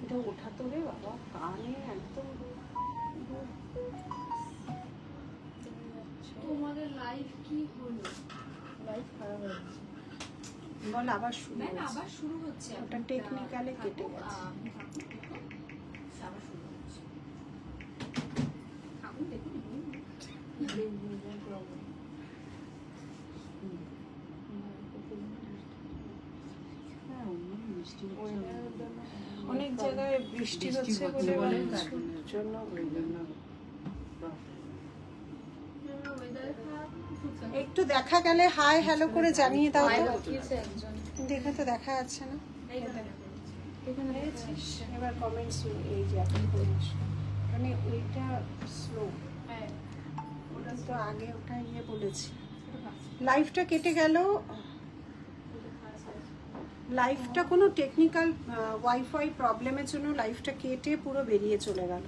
এটা ওঠাতো রে বাবা, কানে একদম। তোমাদের লাইফ কি হলো? লাইফ খারাপ হয়েছে বল, আবার শুরু হচ্ছে। আবার শুরু হচ্ছে, ওটা টেকনিক্যালি কেটে গেছে। আবার শুরু হচ্ছে। ঠাকুর দেখুন অনেক জায়গায় বৃষ্টি হচ্ছে বলে জন্য একটু দেখা গেলে হাই হ্যালো করে জানিয়ে দাও তো। দেখে তো দেখা যাচ্ছে না। এবার কমেন্টস এই যে এখন মানে ওইটা স্লো, ওটা তো আগে ওটা ইয়ে বলেছি। লাইফটা কেটে গেল, লাইফটা কোনো টেকনিক্যাল ওয়াইফাই প্রবলেমের জন্য লাইফটা কেটে পুরো বেরিয়ে চলে গেল।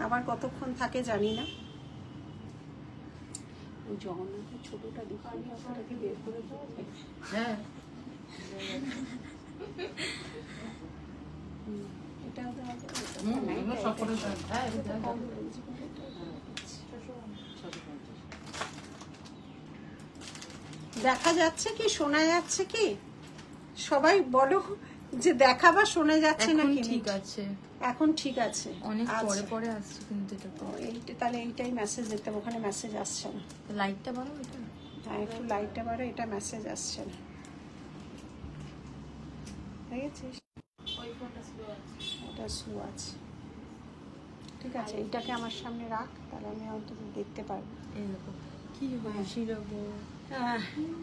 আবার কতক্ষণ থাকে জানি না। ওই জগন্নাথের ছোটটা দোকান ওটাকে বের করে দেওয়া যায়। হ্যাঁ, এটাও দেওয়া যায়। দেখা যাচ্ছে কি, শোনা যাচ্ছে কি? সবাই বলো যে দেখা বা শোনা যাচ্ছে নাকি? ঠিক আছে, এখন ঠিক আছে। অনেক পরে পরে আসছে কিন্তু এটা তো এইটা তাহলে এইটাই মেসেজ দিতে হবে, ওখানে মেসেজ আসছে না। লাইটটা বাড়ো, এটা হ্যাঁ একটু লাইটটা বাড়ো, এটা মেসেজ আসছে না। দেখেছিস ওই ফোনটা স্লো আছে, ওটা স্লো আছে। ঠিক আছে, এইটাকে আমার সামনে রাখ, তাহলে আমি অন্তত দেখতে পারবো। এই দেখো কি হয়েছিল গো।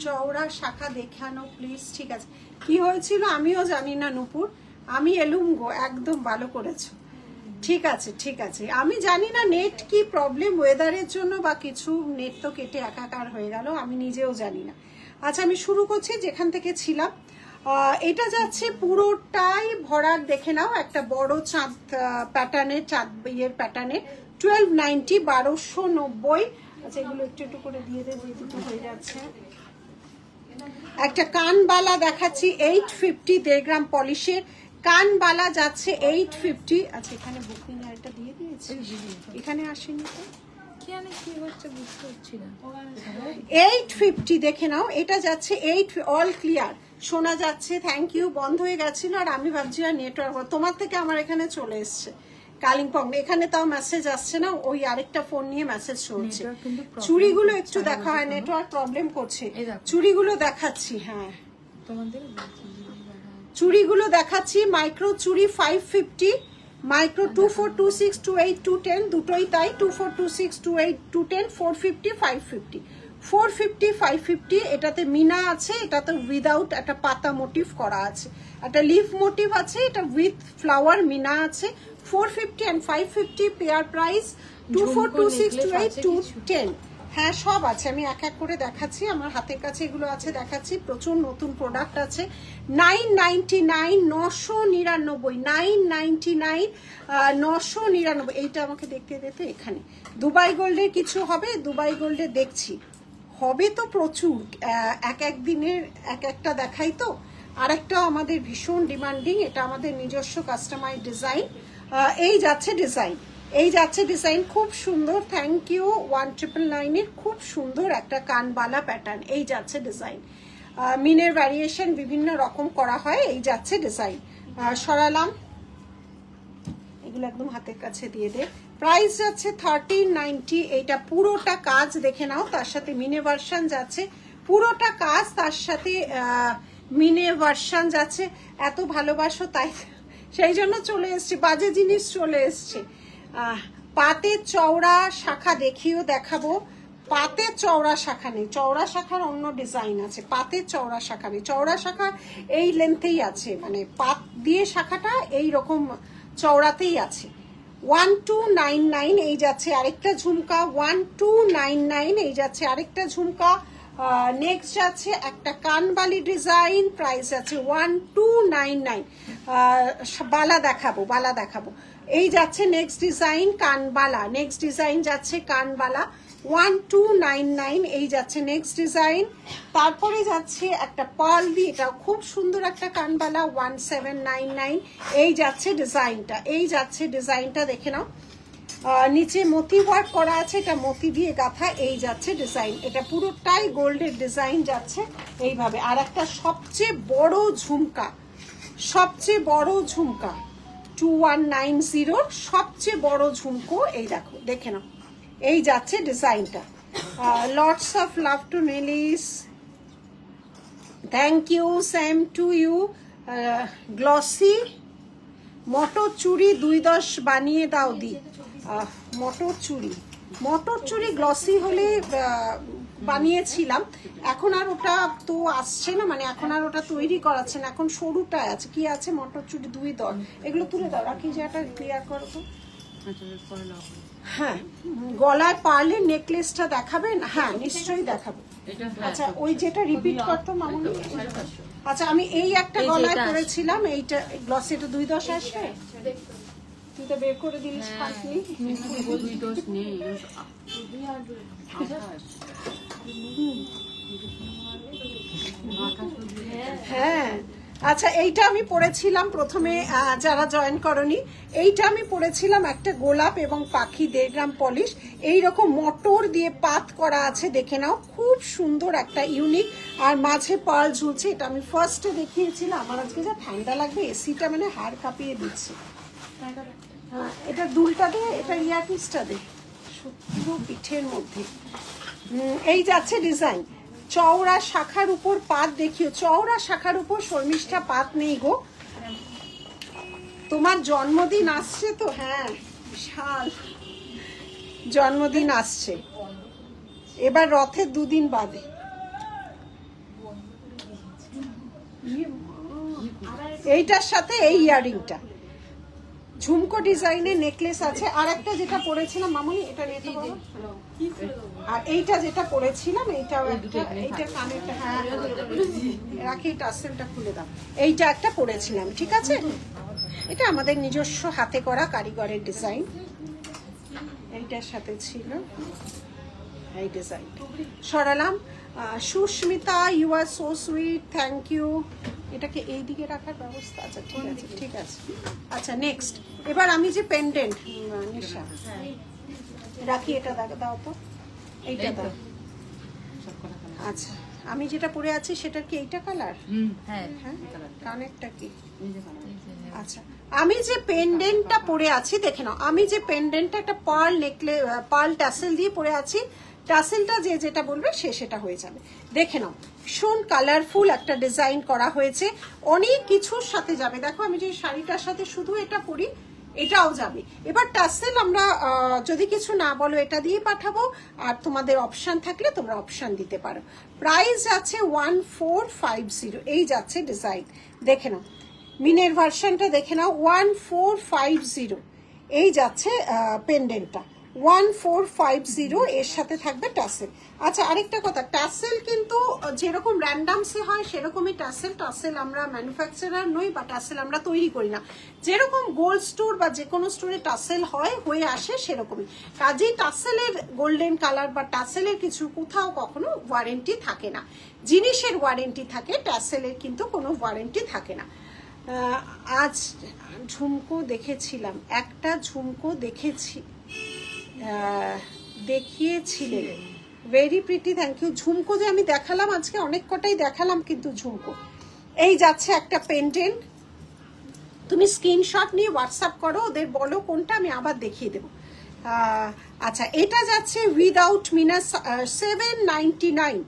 চওড়া শাখা দেখানো প্লিজ। ঠিক আছে, কি হয়েছিল আমিও জানি না নূপুর, আমি এলুম গো, একদম ভালো করেছো। ঠিক আছে ঠিক আছে, আমি জানি না নেট কি প্রবলেম, ওয়েদারের জন্য বা কিছু, নেট তো কেটে একাকার হয়ে গেল, আমি নিজেও জানি না। আচ্ছা আমি শুরু করছি যেখান থেকে ছিলাম। এটা যাচ্ছে পুরোটাই ভরার, দেখে নাও একটা বড় চাঁদ প্যাটার্নের, চাঁদ ইয়ের প্যাটার্নের 1290, 1290। আচ্ছা এগুলো একটু একটু করে দিয়ে দে, যে দুটো হয়ে যাচ্ছে। একটা কানবালা দেখাচ্ছি 850, 1.5 গ্রাম পলিশের কানবালা যাচ্ছে 850। আচ্ছা এখানে বুকিং এটা দিয়ে দিয়েছে, এখানে আসেনি তো, কি হচ্ছে বুঝতে পারছি না। 850 দেখে নাও, এটা যাচ্ছে 8, অল ক্লিয়ার শোনা যাচ্ছে। Thank you. বন্ধ হয়ে গেছিল আর আমি ভাবছি আর নেটওয়ার্ক, তোমার থেকে আমার এখানে চলে এসছে কালিম্পং, এখানে তাও মেসেজ আসছে না, ওই আরেকটা ফোন নিয়ে মেসেজ চলছে। চুড়িগুলো একটু দেখা হয়, নেটওয়ার্ক প্রবলেম করছে। চুড়িগুলো দেখাচ্ছি, হ্যাঁ তোমাদের চুড়িগুলো দেখাচ্ছি। মাইক্রো চুড়ি 550, মাইক্রো 2426, 28, 210 দুটোই তাই, 2426, 28, 210, 450, 550, 450, 550। এটাতে মিনা আছে, এটাতে উইদাউট একটা পাতা মোটিভ করা আছে, একটা লিফ মোটিভ আছে, এটা উইথ ফ্লাওয়ার মিনা আছে। 450 and 550 পেয়ার প্রাইস, 2426, 28, 210। হ্যাঁ সব আছে, আমি এক এক করে দেখাচ্ছি, আমার হাতের কাছে এগুলো আছে দেখাচ্ছি। প্রচুর নতুন প্রোডাক্ট আছে। 999, 999, 999, 999। এইটা আমাকে দেখতে দেখতে এখানে দুবাই গোল্ডের কিছু হবে, দুবাই গোল্ডের দেখছি হবে তো প্রচুর, এক এক দিনের এক একটা দেখাই তো। আরেকটাও আমাদের ভীষণ ডিমান্ডিং, এটা আমাদের নিজস্ব কাস্টমাইজ ডিজাইন। এই যাচ্ছে ডিজাইন, এই যাচ্ছে ডিজাইন খুব সুন্দর, থ্যাংক ইউ। 1999 খুব সুন্দর একটা কানবালা প্যাটার্ন, এই যাচ্ছে ডিজাইন। মিনের ভ্যারিয়েশন বিভিন্ন রকম করা হয়, এই যাচ্ছে ডিজাইন। সরালাম, এগুলো একদম হাতের কাছে দিয়ে দে। প্রাইস যাচ্ছে 1390। এইটা পুরোটা কাজ দেখে নাও, তার সাথে মিনে ভার্সন যাচ্ছে, পুরোটা কাজ তার সাথে মিনে ভার্সন যাচ্ছে। এত ভালোবাসো তাই সেই জন্য চলে এসছে, বাজে জিনিস চলে এসছে। পাতের চওড়া শাখা দেখাবো। পাতের চওড়া শাখা নেই, চওড়া শাখার অন্য ডিজাইন আছে, পাতের চওড়া শাখা নেই। চওড়া শাখা এই লেন্থেই আছে, মানে পাত দিয়ে শাখাটা এই রকম চওড়াতেই আছে। 1299 এই যাচ্ছে আরেকটা ঝুমকা, 1299 এই যাচ্ছে আরেকটা ঝুমকা। নেক্সট যাচ্ছে একটা কানবালি ডিজাইন, প্রাইস আছে 1299। বালা দেখাবো, এই যাচ্ছে নেক্সট ডিজাইন কানবালা, নেক্সট ডিজাইন যাচ্ছে কানবালা। 1299 এই যাচ্ছে নেক্সট ডিজাইন। তারপরে যাচ্ছে একটা পার্ল দিয়ে, এটা খুব সুন্দর একটা কানবালা 1799 এই যাচ্ছে ডিজাইনটা। এই যাচ্ছে ডিজাইনটা দেখে নাও, নিচে মতি ওয়ার্ক করা আছে, এটা মতি দিয়ে গাঁথা। এই যাচ্ছে ডিজাইন, এটা পুরোটাই গোল্ডের ডিজাইন যাচ্ছে এইভাবে। আর একটা সবচেয়ে বড় ঝুমকা, সবচেয়ে বড় ঝুমকা 2190 সবচেয়ে বড় ঝুমকো। এই দেখো, দেখে নাও, এই যাচ্ছে ডিজাইনটা। Lots of love to Nelis, thank you, same to you. Glossy মটর চুড়ি 210 বানিয়ে দাও দি। মটর চুড়ি গ্লসি হলে বানিয়েছিলাম, এখন আর ওটা তো আসছে না, মানে এখন আর ওটা তৈরি করাচ্ছে না, এখন সরুটা আছে। কি আছে মটর চুড়ি 210, এগুলো তুলে দাও, রাখি যেটা ক্লিয়ার করো তো। হ্যাঁ, গলায় পার্লের নেকলেসটা দেখাবেন? হ্যাঁ নিশ্চয়ই দেখাবো। আচ্ছা ওই যেটা রিপিট করতো মামুনি। আচ্ছা আমি এই একটা গলায় পরেছিলাম, এইটা গ্লসি, এটা 210 আসবে। তুই তো বের করে দিলিস, পাঁচনি হ্যাঁ। আচ্ছা এইটা আমি পড়েছিলাম প্রথমে, যারা জয়েন করনি, এইটা আমি পড়েছিলাম একটা গোলাপ এবং পাখি 1.5 গ্রাম পলিশ, এইরকম মটর দিয়ে পাত করা আছে, দেখে নাও, খুব সুন্দর একটা ইউনিক। আর মাঝে পার্ল ঝুলছে, এটা আমি ফার্স্টে দেখিয়েছিলাম। আমার আজকে যা ঠান্ডা লাগবে, এসিটা মানে হাড় কাঁপিয়ে দিচ্ছে। হ্যাঁ এটা দুলটা দে, এটা ইয়ারপিসটা দে, শুধু পিঠের মধ্যে। এই যাচ্ছে ডিজাইন, চওড়া শাখার উপর পাত দেখিও। চওড়া শাখার উপর শর্মিষ্ঠা পাত নেই গো। তোমার জন্মদিন আসছে তো? হ্যাঁ বিশাল জন্মদিন আসছে, এবার রথের 2 দিন বাদে। এইটার সাথে এই ইয়ারিংটা ঝুমকো ডিজাইনের নেকলেস আছে। আর একটা যেটা পরেছিলাম মামুনি, এটা নিয়ে তো বলো। আর এইটা যেটা পরেছিলাম, এইটাও একটা, এইটা কানেরটা, হ্যাঁ রাখি, টাসেলটা খুলে দাও। এইটা একটা পরেছিলাম, ঠিক আছে। এটা আমাদের নিজস্ব হাতে করা কারিগরের ডিজাইন, এইটার সাথে ছিল এই ডিজাইন। সরালাম। Susmita, you are so sweet, thank you. এটাকে এই দিকে রাখার ব্যবস্থা, আচ্ছা ঠিক আছে ঠিক আছে। আচ্ছা নেক্সট, এবার আমি যে পেন্ডেন্ট নিশা রাখি, এটা দাও তো, এইটা দাও। আচ্ছা আমি যেটা পরে আছি সেটার কি এইটা কালার? হ্যাঁ, কানেরটা কি? আচ্ছা আমি যে পেন্ডেন্টটা পরে আছি দেখে নাও, আমি যে পেন্ডেন্টটা একটা পার্ল নেকলেস, পার্ল টাসেল দিয়ে পরে আছি, টাসেলটা যে যেটা বলবে সে সেটা হয়ে যাবে। দেখে নাও ভীষণ কালারফুল একটা ডিজাইন করা হয়েছে, অনেক কিছুর সাথে যাবে। দেখো আমি যে শাড়িটার সাথে শুধু এটা পরি, এটাও যাবে। এবার টাসেল আমরা যদি কিছু না বলো এটা দিয়ে পাঠাবো, আর তোমাদের অপশন থাকলে তোমরা অপশন দিতে পারো। প্রাইস আছে 1450, এই যাচ্ছে ডিজাইন। দেখে নাও মিনের ভার্সনটা দেখে নাও, 1450 এই যাচ্ছে পেন্ডেন্টটা 1450, এর সাথে থাকবে টাসেল। আচ্ছা আরেকটা কথা, টাসেল কিন্তু যেরকম র্যান্ডামসে হয় সেরকমই টাসেল আমরা ম্যানুফ্যাকচারার নই, বা টাসেল আমরা তৈরি করি না। যেরকম গোল্ড স্টোর বা যে কোনো স্টোরে টাসেল হয় হয়ে আসে সেরকমই। কাজেই টাসেলের গোল্ডেন কালার বা টাসেলের কিছু কোথাও কখনো ওয়ারেন্টি থাকে না। জিনিসের ওয়ারেন্টি থাকে, টাসেলের কিন্তু কোনো ওয়ারেন্টি থাকে না। আজ ঝুমকো দেখেছিলাম, একটা ঝুমকো দেখিয়েছিলেন, ভেরি প্রিটি, থ্যাংক ইউ। ঝুমকো যে আমি দেখালাম আজকে অনেক কটাই দেখালাম, কিন্তু ঝুমকো এই যাচ্ছে একটা পেন্ডেন্ট। তুমি স্ক্রিনশট নিয়ে হোয়াটসঅ্যাপ করো, ওদের বলো কোনটা, আমি আবার দেখিয়ে দেবো। আচ্ছা এটা যাচ্ছে উইদাউট মিনাস 799,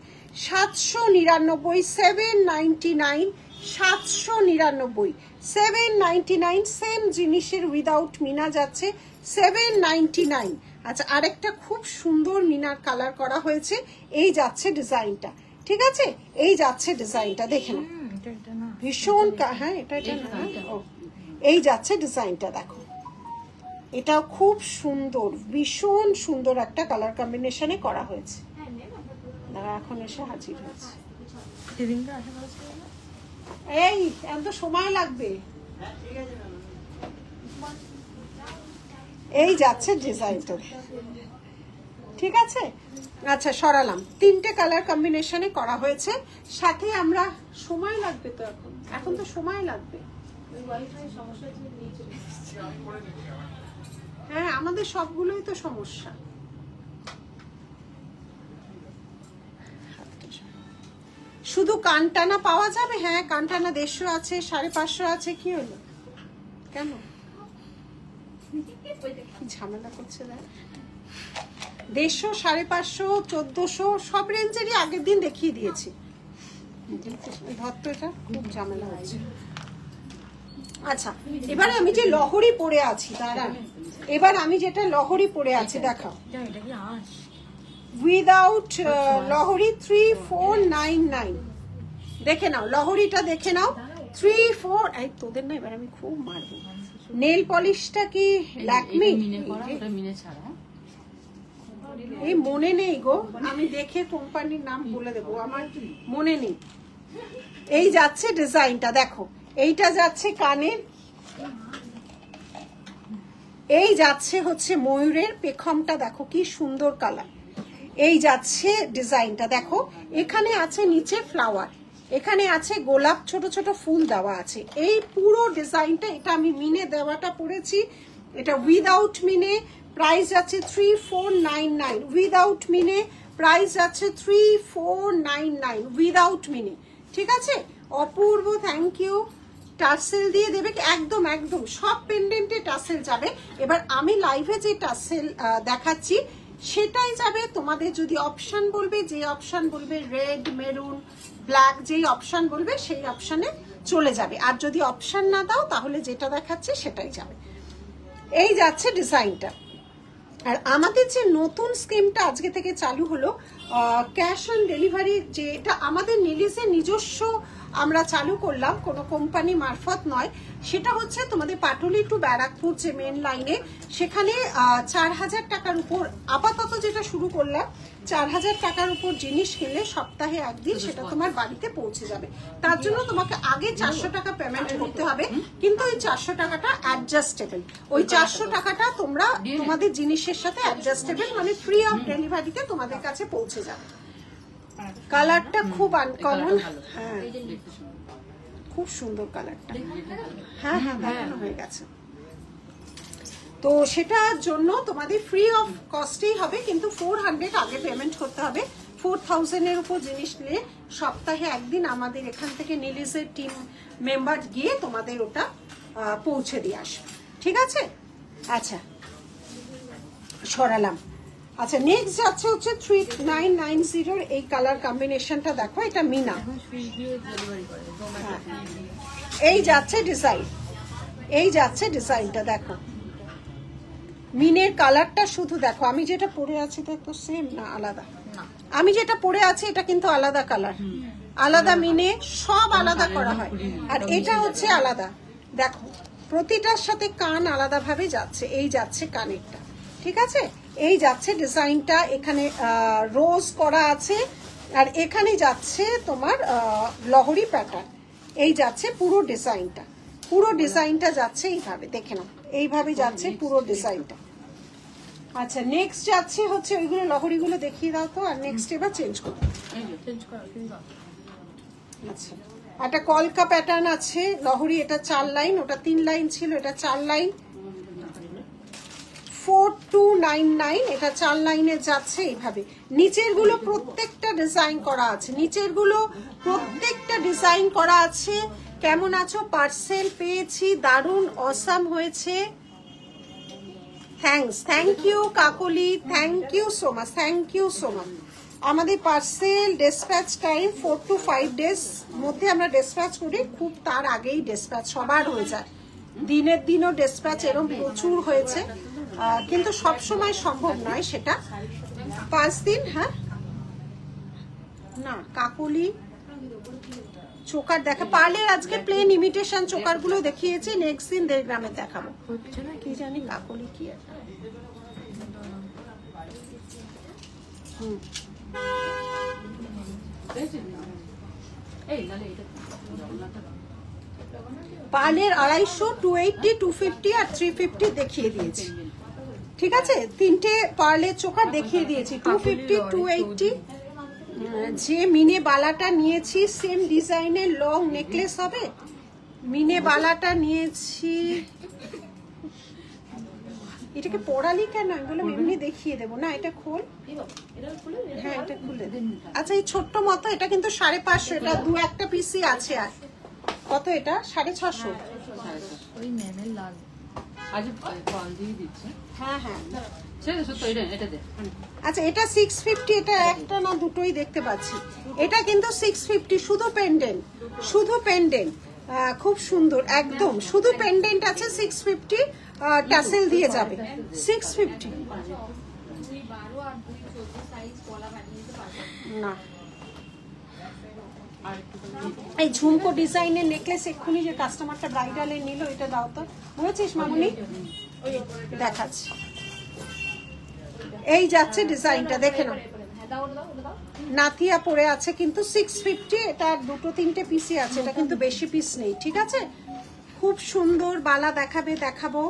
799, 799, 799, 799, সেম জিনিসের উইদাউট মিনা যাচ্ছে 799। আচ্ছা আরেকটা খুব সুন্দর মিনার কালার করা হয়েছে, এই যাচ্ছে ডিজাইনটা, ঠিক আছে, এই যাচ্ছে ডিজাইনটা দেখে না, ভীষণ, হ্যাঁ এটা না, এই যাচ্ছে ডিজাইনটা দেখো, এটাও খুব সুন্দর, ভীষণ সুন্দর একটা কালার কম্বিনেশনে করা হয়েছে। এখন এসে হাজির হয়েছে, এই এত সময় লাগবে। এই যাচ্ছে ডিজাইনটা, ঠিক আছে। আচ্ছা সরালাম, 3টে কালার কম্বিনেশনে করা হয়েছে। সাথে আমরা সময় লাগবে তো, এখন তো সময় লাগবে। হ্যাঁ আমাদের সবগুলোই তো সমস্যা। শুধু কানটানা পাওয়া যাবে? হ্যাঁ কানটানা 150 আছে, 550 আছে। কি হলো, কেন কি ঝামেলা করছে? 150, 550, 1400 সব রেঞ্জেরই আগের দিন দেখিয়ে দিয়েছি। ধরতো, এটা খুব ঝামেলা হচ্ছে। আচ্ছা এবারে আমি যে লহরি পরে আছি, দাঁড়ান, এবার আমি যেটা লহরি পরে আছি দেখাও। উইদাউট লহরি 3499। দেখে নাও লহরিটা, দেখে নাও 34। এই তোদের না এবার আমি খুব মারবো। নেল পলিশটা কি ল্যাকমি? এই মনে নেই গো, আমি দেখে কোম্পানির নাম বলে দেবো, আমার মনে নেই। এই যাচ্ছে ডিজাইনটা দেখো, এইটা যাচ্ছে কানের, এই যাচ্ছে হচ্ছে ময়ূরের পেখমটা, দেখো কি সুন্দর কালার। এই যাচ্ছে ডিজাইনটা দেখো, এখানে আছে নিচে ফ্লাওয়ার, এখানে আছে গোলাপ, ছোট ছোট ফুল দেওয়া আছে। এই পুরো ডিজাইনটা, এটা আমি মিনে দেওয়াটা পরেছি, এটা উইদাউট মিনে প্রাইস আছে 3499। উইদাউট মিনে প্রাইস আছে 3499 উইদাউট মিনে। ঠিক আছে, অপূর্ব, থ্যাংক ইউ। টার্সেল দিয়ে দেবে একদম একদম, সব পেন্ডেন্টে টার্সেল যাবে। এবার আমি লাইভে যে টার্সেল দেখাচ্ছি সেটাই যাবে তোমাদের। যদি অপশন বলবে, যে অপশন বলবে রেড, মেরুন, ব্ল্যাক, যেই অপশন বলবে সেই অপশনে চলে যাবে। আর যদি অপশন না দাও তাহলে যেটা দেখাচ্ছে সেটাই যাবে। এই যাচ্ছে ডিজাইনটা। আর আমাদের যে নতুন স্কিমটা আজকে থেকে চালু হলো, ক্যাশ অন ডেলিভারি, যে এটা আমাদের নিলিসের নিজস্ব আমরা চালু করলাম, কোনো কোম্পানি মারফত নয়। সেটা হচ্ছে তোমাদের পাটুলি টু ব্যারাকপুর যে মেন লাইনে, সেখানে 4000 টাকার উপর আপাতত যেটা শুরু করলাম, 4000 টাকার উপর জিনিস কিনলে সপ্তাহে একদিন সেটা তোমার বাড়িতে পৌঁছে যাবে। তার জন্য তোমাকে আগে 400 টাকা পেমেন্ট করতে হবে, কিন্তু ওই 400 টাকাটা অ্যাডজাস্টেবল। ওই 400 টাকাটা তোমরা তোমাদের জিনিসের সাথে অ্যাডজাস্টেবল, মানে ফ্রি অফ ডেলিভারিতে তোমাদের কাছে পৌঁছে যাবে। কালারটা খুব আনকমন, হ্যাঁ খুব সুন্দর কালারটা। হ্যাঁ হ্যাঁ দেখানো হয়ে গেছে। তো সেটার জন্য তোমাদের ফ্রি অফ কস্টেই হবে, কিন্তু 400 আগে পেমেন্ট করতে হবে। 4000 এর উপর জিনিস নিয়ে সপ্তাহে একদিন আমাদের এখান থেকে নিলিসের টিম মেম্বার গিয়ে তোমাদের ওটা পৌঁছে দিয়ে আসবে। ঠিক আছে, আচ্ছা সরালাম। আচ্ছা নেক্সট যাচ্ছে হচ্ছে 3990 এই কালার কম্বিনেশনটা দেখো, এটা মিনা। এই যাচ্ছে ডিজাইন, এই যাচ্ছে ডিজাইনটা দেখো, মিনের কালারটা শুধু দেখো। আমি যেটা পরে আছি তো সেম না, আলাদা। আমি যেটা পরে আছি এটা কিন্তু আলাদা কালার, আলাদা মিনে, সব আলাদা করা হয়। আর এটা হচ্ছে আলাদা, দেখো প্রতিটার সাথে কান আলাদা ভাবে যাচ্ছে। এই যাচ্ছে কানেরটা, ঠিক আছে। এই যাচ্ছে ডিজাইনটা, এখানে রোজ করা আছে, আর এখানে যাচ্ছে তোমার লহরি প্যাটার্ন। এই যাচ্ছে পুরো ডিজাইনটা, পুরো ডিজাইনটা যাচ্ছে এইভাবে, দেখে নাও এইভাবে যাচ্ছে পুরো ডিজাইনটা। আচ্ছা নেক্সট যাচ্ছে হচ্ছে ওইগুলো লহরিগুলো দেখিয়ে দাও তো, আর নেক্সট এবার চেঞ্জ করো। আচ্ছা একটা কলকা প্যাটার্ন আছে লহরি, এটা 4 লাইন, ওটা 3 লাইন ছিল, এটা 4 লাইন। 4299, এটা 4 লাইনে যাচ্ছে এইভাবে। নিচের গুলো প্রত্যেকটা ডিজাইন করা আছে, নিচের গুলো প্রত্যেকটা ডিজাইন করা আছে। কেমন আছো? পার্সেল পেয়েছি, দারুণ অসাম হয়েছে। Thanks, thank you Kakoli, thank you so much, thank you so much. আমাদের parcel dispatch time 4 to 5 days মধ্যে আমরা ডিসপ্যাচ করি, খুব তার আগেই ডিসপ্যাচ সবার হয়ে যায়। দিনের দিনও ডিসপ্যাচ এরকম প্রচুর হয়েছে, কিন্তু সব সময় সম্ভব নয় সেটা। 5 দিন, হ্যাঁ না কাকলি চোকার দেখা পার্লের আজকে প্লেন ইমিটেশন চোকার গুলো দেখিয়েছি, নেক্সট দিন 1.5 গ্রামে দেখাবো। কি জানি কাকলি কি একটা। পার্লের 250, 280, 250 আর 350 দেখিয়ে দিয়েছি। ঠিক আছে, তিনটে পার্লের চোকার দেখিয়ে দিয়েছি, 250 280। যে মিনে বালাটা নিয়েছি সেম ডিজাইনের লং নেকলেস হবে। মিনে বালাটা নিয়েছি, এটাকে পড়ালি কেন? আমি বললাম এমনি দেখিয়ে দেবো না, এটা খোল। হ্যাঁ এটা খুলে দে। আচ্ছা এই ছোট্ট মতো, এটা কিন্তু 550, এটা দু একটা পিসই আছে। আর কত এটা? 650। ওই ম্যামের লাল আজ কল দিয়ে দিচ্ছে। হ্যাঁ হ্যাঁ এটা দে। আচ্ছা এটা 650, এটা একটা না দুটোই দেখতে পাচ্ছি। এটা কিন্তু 650, শুধু পেন্ডেন্ট, শুধু পেন্ডেন্ট, খুব সুন্দর একদম, শুধু পেন্ডেন্ট আছে 650, টাসেল দিয়ে যাবে 650। না এই ঝুমকো ডিজাইনের নেকলেস এক্ষুনি যে কাস্টমারটা ব্রাইডালে নিল, এটা দাও তো, বুঝেছিস মামুনি? দেখাচ্ছি, এই যাচ্ছে ডিজাইনটা, দেখে নাও। নাথিয়া পরে আছে কিন্তু 650, এটা দুটো তিনটে পিসই আছে, এটা কিন্তু বেশি পিস নেই। ঠিক আছে, খুব সুন্দর বালা দেখাবো।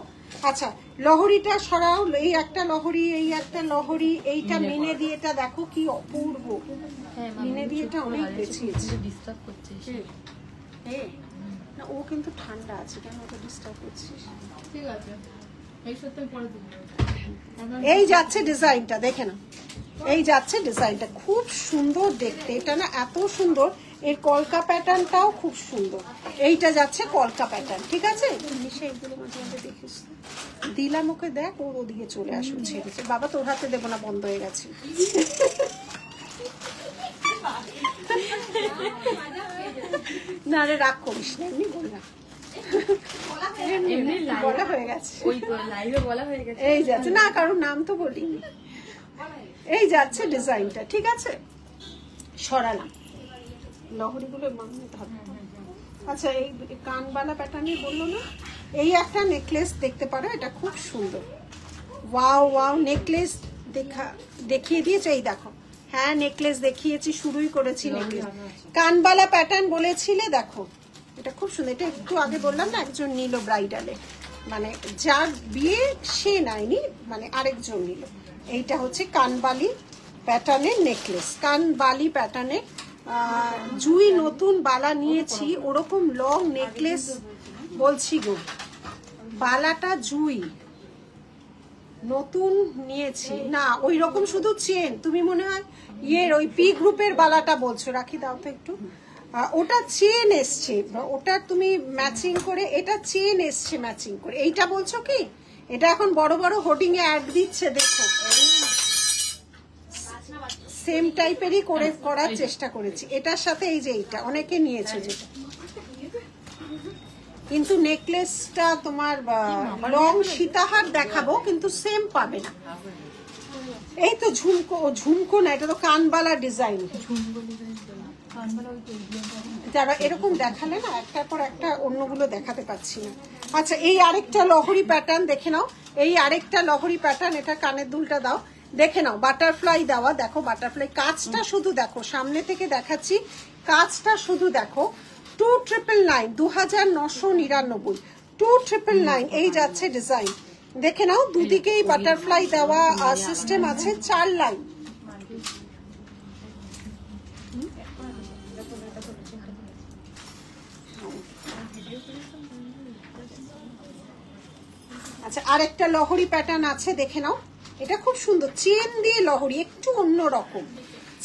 আচ্ছা লহরিটা সরাও, এই একটা লহরি, এই একটা লহরি, এইটা মিনে দিয়ে, এটা দেখো কি অপূর্ব। মিনে দিয়ে এটা অনেক বেছিয়েছে। ডিস্টার্ব করছিস। না ও কিন্তু ঠান্ডা আছে, কেন ওকে ডিস্টার্ব করছিস? ঠিক আছে, এই সত্যি পরে দিবি। এই যাচ্ছে ডিজাইনটা, দেখে না, এই যাচ্ছে ডিজাইনটা, খুব সুন্দর দেখতে। এটা না এত সুন্দর, এর কলকা প্যাটার্নটাও খুব সুন্দর। এইটা যাচ্ছে কলকা প্যাটার্ন। ঠিক আছে, নিশে এগুলো মাঝে মাঝে দেখিস, দিলাম ওকে, দেখ ওর ওদিকে চলে আসো, ছেড়েছে। বাবা তোর হাতে দেবো না, বন্ধ হয়ে গেছে। না রে রাগ করিস না, এমনি বললাম, বলা হয়ে গেছে। ওই তো লাইভে বলা হয়ে গেছে। এই যাচ্ছে না, কারণ নাম তো বলিনি। এই যাচ্ছে ডিজাইনটা। ঠিক আছে, সরালাম লহরিগুলো মানতে হবে। আচ্ছা এই কানবালা প্যাটার্নে বললো না, এই একটা নেকলেস দেখতে পারো, এটা খুব সুন্দর। ওয়াও ওয়াও, নেকলেস দেখিয়ে দিয়েছে, এই দেখো। হ্যাঁ নেকলেস দেখিয়েছি, শুরুই করেছি নেকলেস। কানবালা প্যাটার্ন বলেছিলে, দেখো এটা খুব সুন্দর। এটা একটু আগে বললাম না, একজন নিল ব্রাইডালে, মানে যার বিয়ে সে নাইনি, মানে আরেকজন নিল। এইটা হচ্ছে কানবালি প্যাটার্নের নেকলেস, কানবালি প্যাটার্নের। জুই নতুন বালা নিয়েছি, ওরকম লং নেকলেস বলছি গো, বালাটা জুই নতুন নিয়েছি না, ওই রকম শুধু চেন। তুমি মনে হয় ইয়ের ওই পি গ্রুপের বালাটা বলছো, রাখি দাও তো একটু। ওটা চেন এসছে, ওটা তুমি ম্যাচিং করে, এটা চেন এসছে ম্যাচিং করে। এইটা বলছো কি? এটা এখন বড় বড় হোর্ডিং এ অ্যাড দিচ্ছে, দেখো সেম টাইপেরই করে করার চেষ্টা করেছি। এটার সাথে এই যে এইটা অনেকে নিয়েছে যেটা, কিন্তু নেকলেসটা তোমার লং সীতাহার দেখাবো, কিন্তু সেম পাবে না। এই তো ঝুমকো, ঝুমকো না, এটা তো কানবালা ডিজাইন। যারা এরকম দেখালে না, একটার পর একটা অন্যগুলো দেখাতে পাচ্ছি না। আচ্ছা এই আরেকটা লহরি প্যাটার্ন দেখে নাও, এই আরেকটা লহরি প্যাটার্ন। এটা কানের দুলটা দাও, দেখে নাও, বাটারফ্লাই দেওয়া, দেখো বাটারফ্লাই, কাজটা শুধু দেখো, সামনে থেকে দেখাচ্ছি, কাজটা শুধু দেখো। 2999, 2999, 2999 এই যাচ্ছে ডিজাইন। দেখে নাও, দুদিকেই বাটারফ্লাই দেওয়া সিস্টেম আছে, 4 লাইন। আচ্ছা আরেকটা লহরি প্যাটার্ন আছে, দেখে নাও, এটা খুব সুন্দর, চেন দিয়ে লহরি, একটু অন্যরকম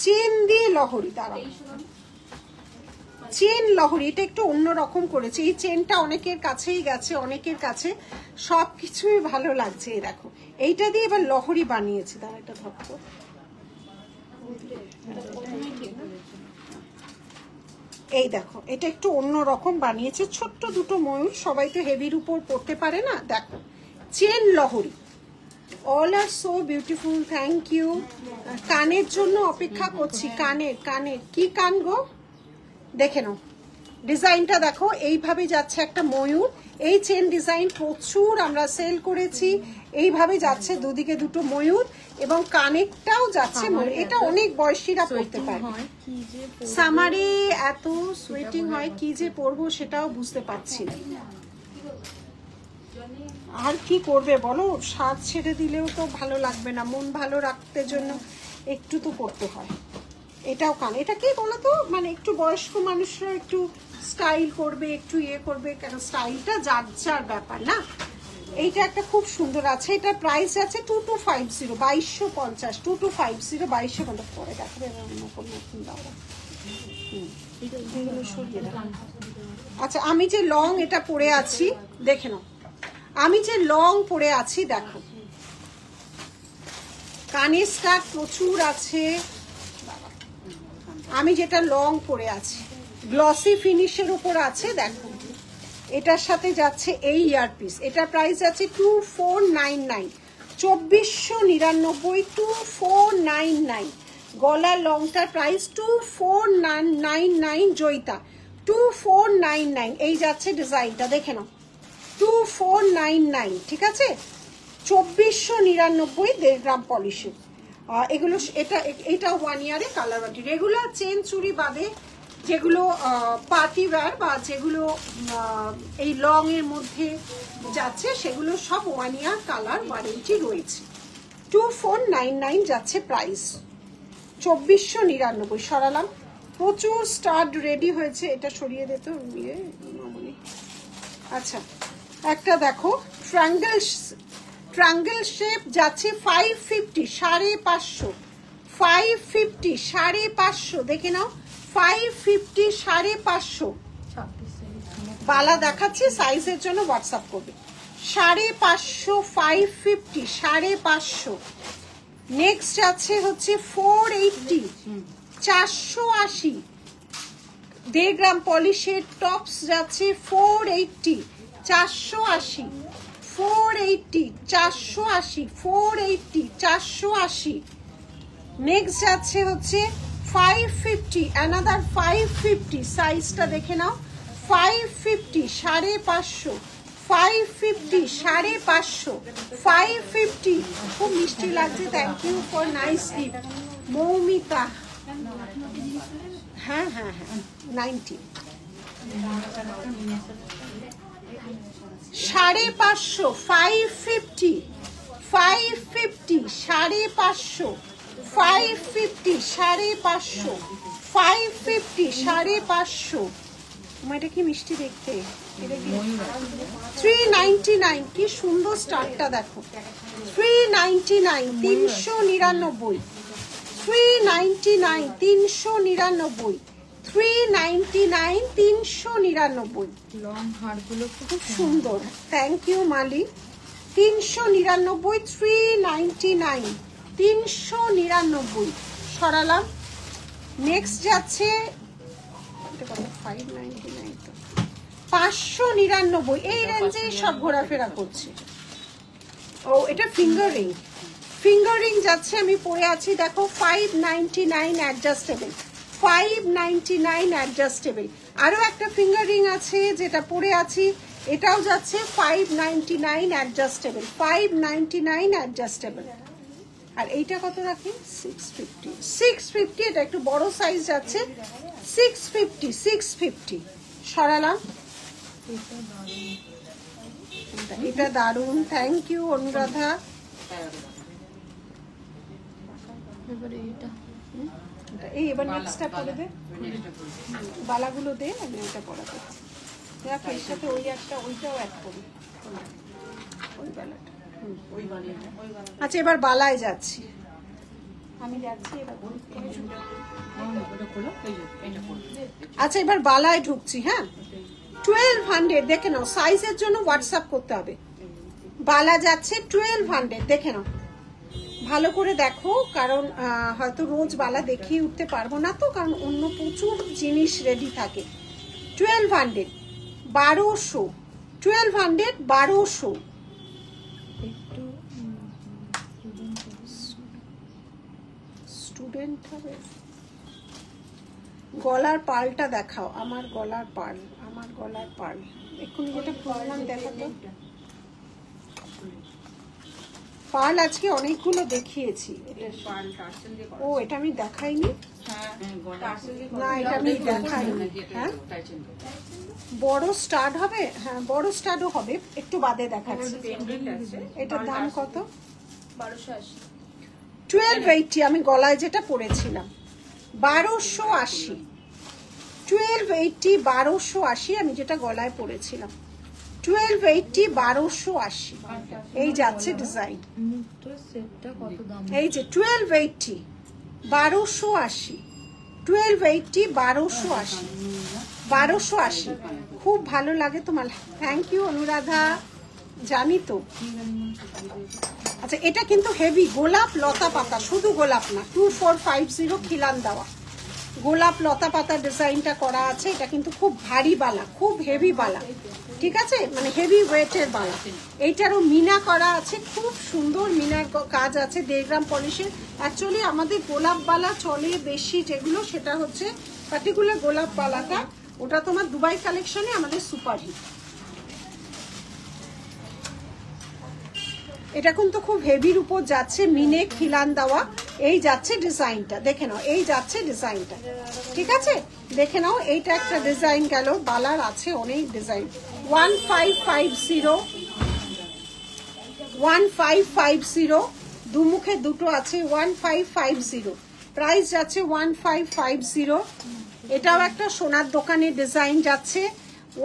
চেন দিয়ে লহরি। দাঁড়াও, চেন লহরি, এটা একটু অন্যরকম করেছে। এই চেনটা অনেকের কাছেই গেছে, অনেকের কাছে সবকিছুই ভালো লাগছে। এই দেখো, এইটা দিয়ে এবার লহরি বানিয়েছে। দাঁড়া এটা ধরতো, এই দেখো, এটা একটু অন্যরকম বানিয়েছে, ছোট্ট দুটো ময়ূর। সবাই তো হেভির উপর পড়তে পারে না, দেখো চেন লহরি। All are so beautiful, thank you. কানের জন্য অপেক্ষা করছি, কানের কানের কি কান গো, দেখে নাও ডিজাইনটা দেখো, এইভাবে যাচ্ছে একটা ময়ূর। এই চেন ডিজাইন প্রচুর আমরা সেল করেছি, এইভাবে যাচ্ছে, দুদিকে দুটো ময়ূর, এবং কানেরটাও যাচ্ছে ময়ূর। এটা অনেক বয়সীরা পড়তে পারে। সামারে এত সোয়েটিং হয়, কি যে পরবো সেটাও বুঝতে পারছি না। আর কি করবে বলো, স্বাদ ছেড়ে দিলেও তো ভালো লাগবে না, মন ভালো রাখতে জন্য একটু তো করতে হয়। এটাও কান, এটা কি বলো তো, মানে একটু বয়স্ক মানুষরা একটু স্টাইল করবে, একটু ইয়ে করবে, কেন স্টাইলটা যার যার ব্যাপার না। এইটা একটা খুব সুন্দর আছে, এটা প্রাইস আছে 2250, 2250, 2250, 2250 পরে দেখাবে নতুন দাও। আচ্ছা, আমি যে লং এটা পরে আছি দেখে নাও, আমি যে লং পরে আছি দেখো, কানের স্টার প্রচুর আছে। আমি যেটা লং পরে আছি গ্লসি ফিনিশের উপর আছে দেখো, এটার সাথে যাচ্ছে এই ইয়ারপিস, এটা প্রাইস আছে 2499, 2499, 2499। গলার লংটার প্রাইস 2499, জয়িতা 2499। এই যাচ্ছে ডিজাইনটা দেখে নাও, 2499, ঠিক আছে। 2499 1.5 গ্রাম পলিশে এগুলো। এটা 1 ইয়ারে কালার ওয়ারেন্টি। রেগুলার চেন চুড়ি বাদে যেগুলো পার্টি ওয়্যার বা যেগুলো এই লং এর মধ্যে যাচ্ছে সেগুলো সব 1 ইয়ার কালার ওয়ারেন্টি রয়েছে। 2499 যাচ্ছে প্রাইস, 2499 সরালাম। প্রচুর স্টার্ট রেডি হয়েছে, এটা সরিয়ে দিত ইয়ে মামুনি। আচ্ছা, একটা দেখো ট্রায়াঙ্গেল শেপ যাচ্ছে 550, 550, 550, 550, দেখে নাও 550, 550। বালা দেখাচ্ছি, সাইজের জন্য হোয়াটসঅ্যাপ করবে। 550, 550, 550। নেক্সট আছে হচ্ছে 480, 480, 1.5 গ্রাম পলিশের টপস যাচ্ছে 480, 480, 480, 480, 480, 480। নেক্সট যাচ্ছে হচ্ছে 550, অ্যানাদার 550, সাইজটা দেখে নাও 550, 550, 550, 550, 550। খুব মিষ্টি লাগছে, thank you for nice gift Moumita. হ্যাঁ হ্যাঁ হ্যাঁ 90, 550, 550, 550, 550, 550, 550, 550, 550। এটা কি মিষ্টি দেখতে, এটা কি 399, কি সুন্দর স্টারটা দেখো, 399, 399, 399, 399, 399, 399। লং হারগুলো খুব সুন্দর, থ্যাংক ইউ মালি। 399, 399, 399 সরালাম। নেক্সট যাচ্ছে 599, 599, এই রেঞ্জে সব ঘোরাফেরা করছে। ও এটা ফিঙ্গার রিং যাচ্ছে, আমি পরে আছি দেখো 599 অ্যাডজাস্টেবল, 599 অ্যাডজাস্টেবল। আরো একটা ফিঙ্গার রিং আছে যেটা পরে আছি, এটাও যাচ্ছে 599 অ্যাডজাস্টেবল, 599 অ্যাডজাস্টেবল। আর এইটা কত রাখি 650, 650, এটা একটু বড় সাইজ যাচ্ছে 650, 650 সরালাম। এটা দারুন, থ্যাংক ইউ অনুরাধা। এই এবার নেক্সটটা পরে দে, বালাগুলো দে, আমি ওইটা পরাবো। দেখ এর সাথে ওই একটা ওইটাও অ্যাড করি, ওই বালাটা। আচ্ছা, এবার বালায় যাচ্ছি, আমি যাচ্ছি এবার। আচ্ছা, এবার বালায় ঢুকছি। হ্যাঁ 1200, দেখে নাও, সাইজের জন্য হোয়াটসঅ্যাপ করতে হবে। বালা যাচ্ছে 1200, দেখে নাও, ভালো করে দেখো, কারণ হয়তো রোজ বালা দেখিয়ে উঠতে পারবো না তো, কারণ অন্য প্রচুর জিনিস রেডি থাকে। 1200, 1200, 1200, 1200। একটু স্টুডেন্ট হবে। গলার পালটা দেখাও, আমার গলার পাল, আমার গলার পাল এক্ষুনি যেটা খুললাম দেখাতো। পার্ল আজকে অনেকগুলো দেখিয়েছি। ও এটা আমি দেখাইনি, না এটা আমি দেখাইনি। হ্যাঁ বড় স্টার্ট হবে, হ্যাঁ বড় স্টার্টও হবে, একটু বাদে দেখাচ্ছি। এটার দাম কত? 1280। আমি গলায় যেটা পরেছিলাম 1280, 1280 1280 আমি যেটা গলায় পরেছিলাম 1280 1280। এই যাচ্ছে ডিজাইন, এই যে 1280 1280, 1280 1280 1280। খুব ভালো লাগে তোমার, থ্যাংক ইউ অনুরাধা, জানি তো। আচ্ছা এটা কিন্তু হেভি, গোলাপ লতা পাতা, শুধু গোলাপ না, 2450 খিলান দেওয়া গোলাপ লতা পাতা ডিজাইনটা করা আছে। এটা কিন্তু খুব ভারী বালা, খুব হেভি বালা, ঠিক আছে, মানে হেভি ওয়েটের বালা। এইটারও মিনা করা আছে, খুব সুন্দর মিনার কাজ আছে, 1.5 গ্রাম পলিশের। অ্যাকচুয়ালি আমাদের গোলাপ বালা চলে বেশি যেগুলো, সেটা হচ্ছে পার্টিকুলার গোলাপ বালাটা, ওটা তোমার দুবাই কালেকশনে আমাদের সুপারহিট। এটা কিন্তু খুব হেভির উপর যাচ্ছে, মিনে খিলান দেওয়া। এই যাচ্ছে ডিজাইনটা, দেখে নাও, এই যাচ্ছে ডিজাইনটা, ঠিক আছে, দেখে নাও। এইটা একটা ডিজাইন গেল, বালার আছে অনেক ডিজাইন। 1550, 1550, দুমুখে দুটো আছে, 1550 প্রাইস যাচ্ছে 1550। এটাও একটা সোনার দোকানের ডিজাইন যাচ্ছে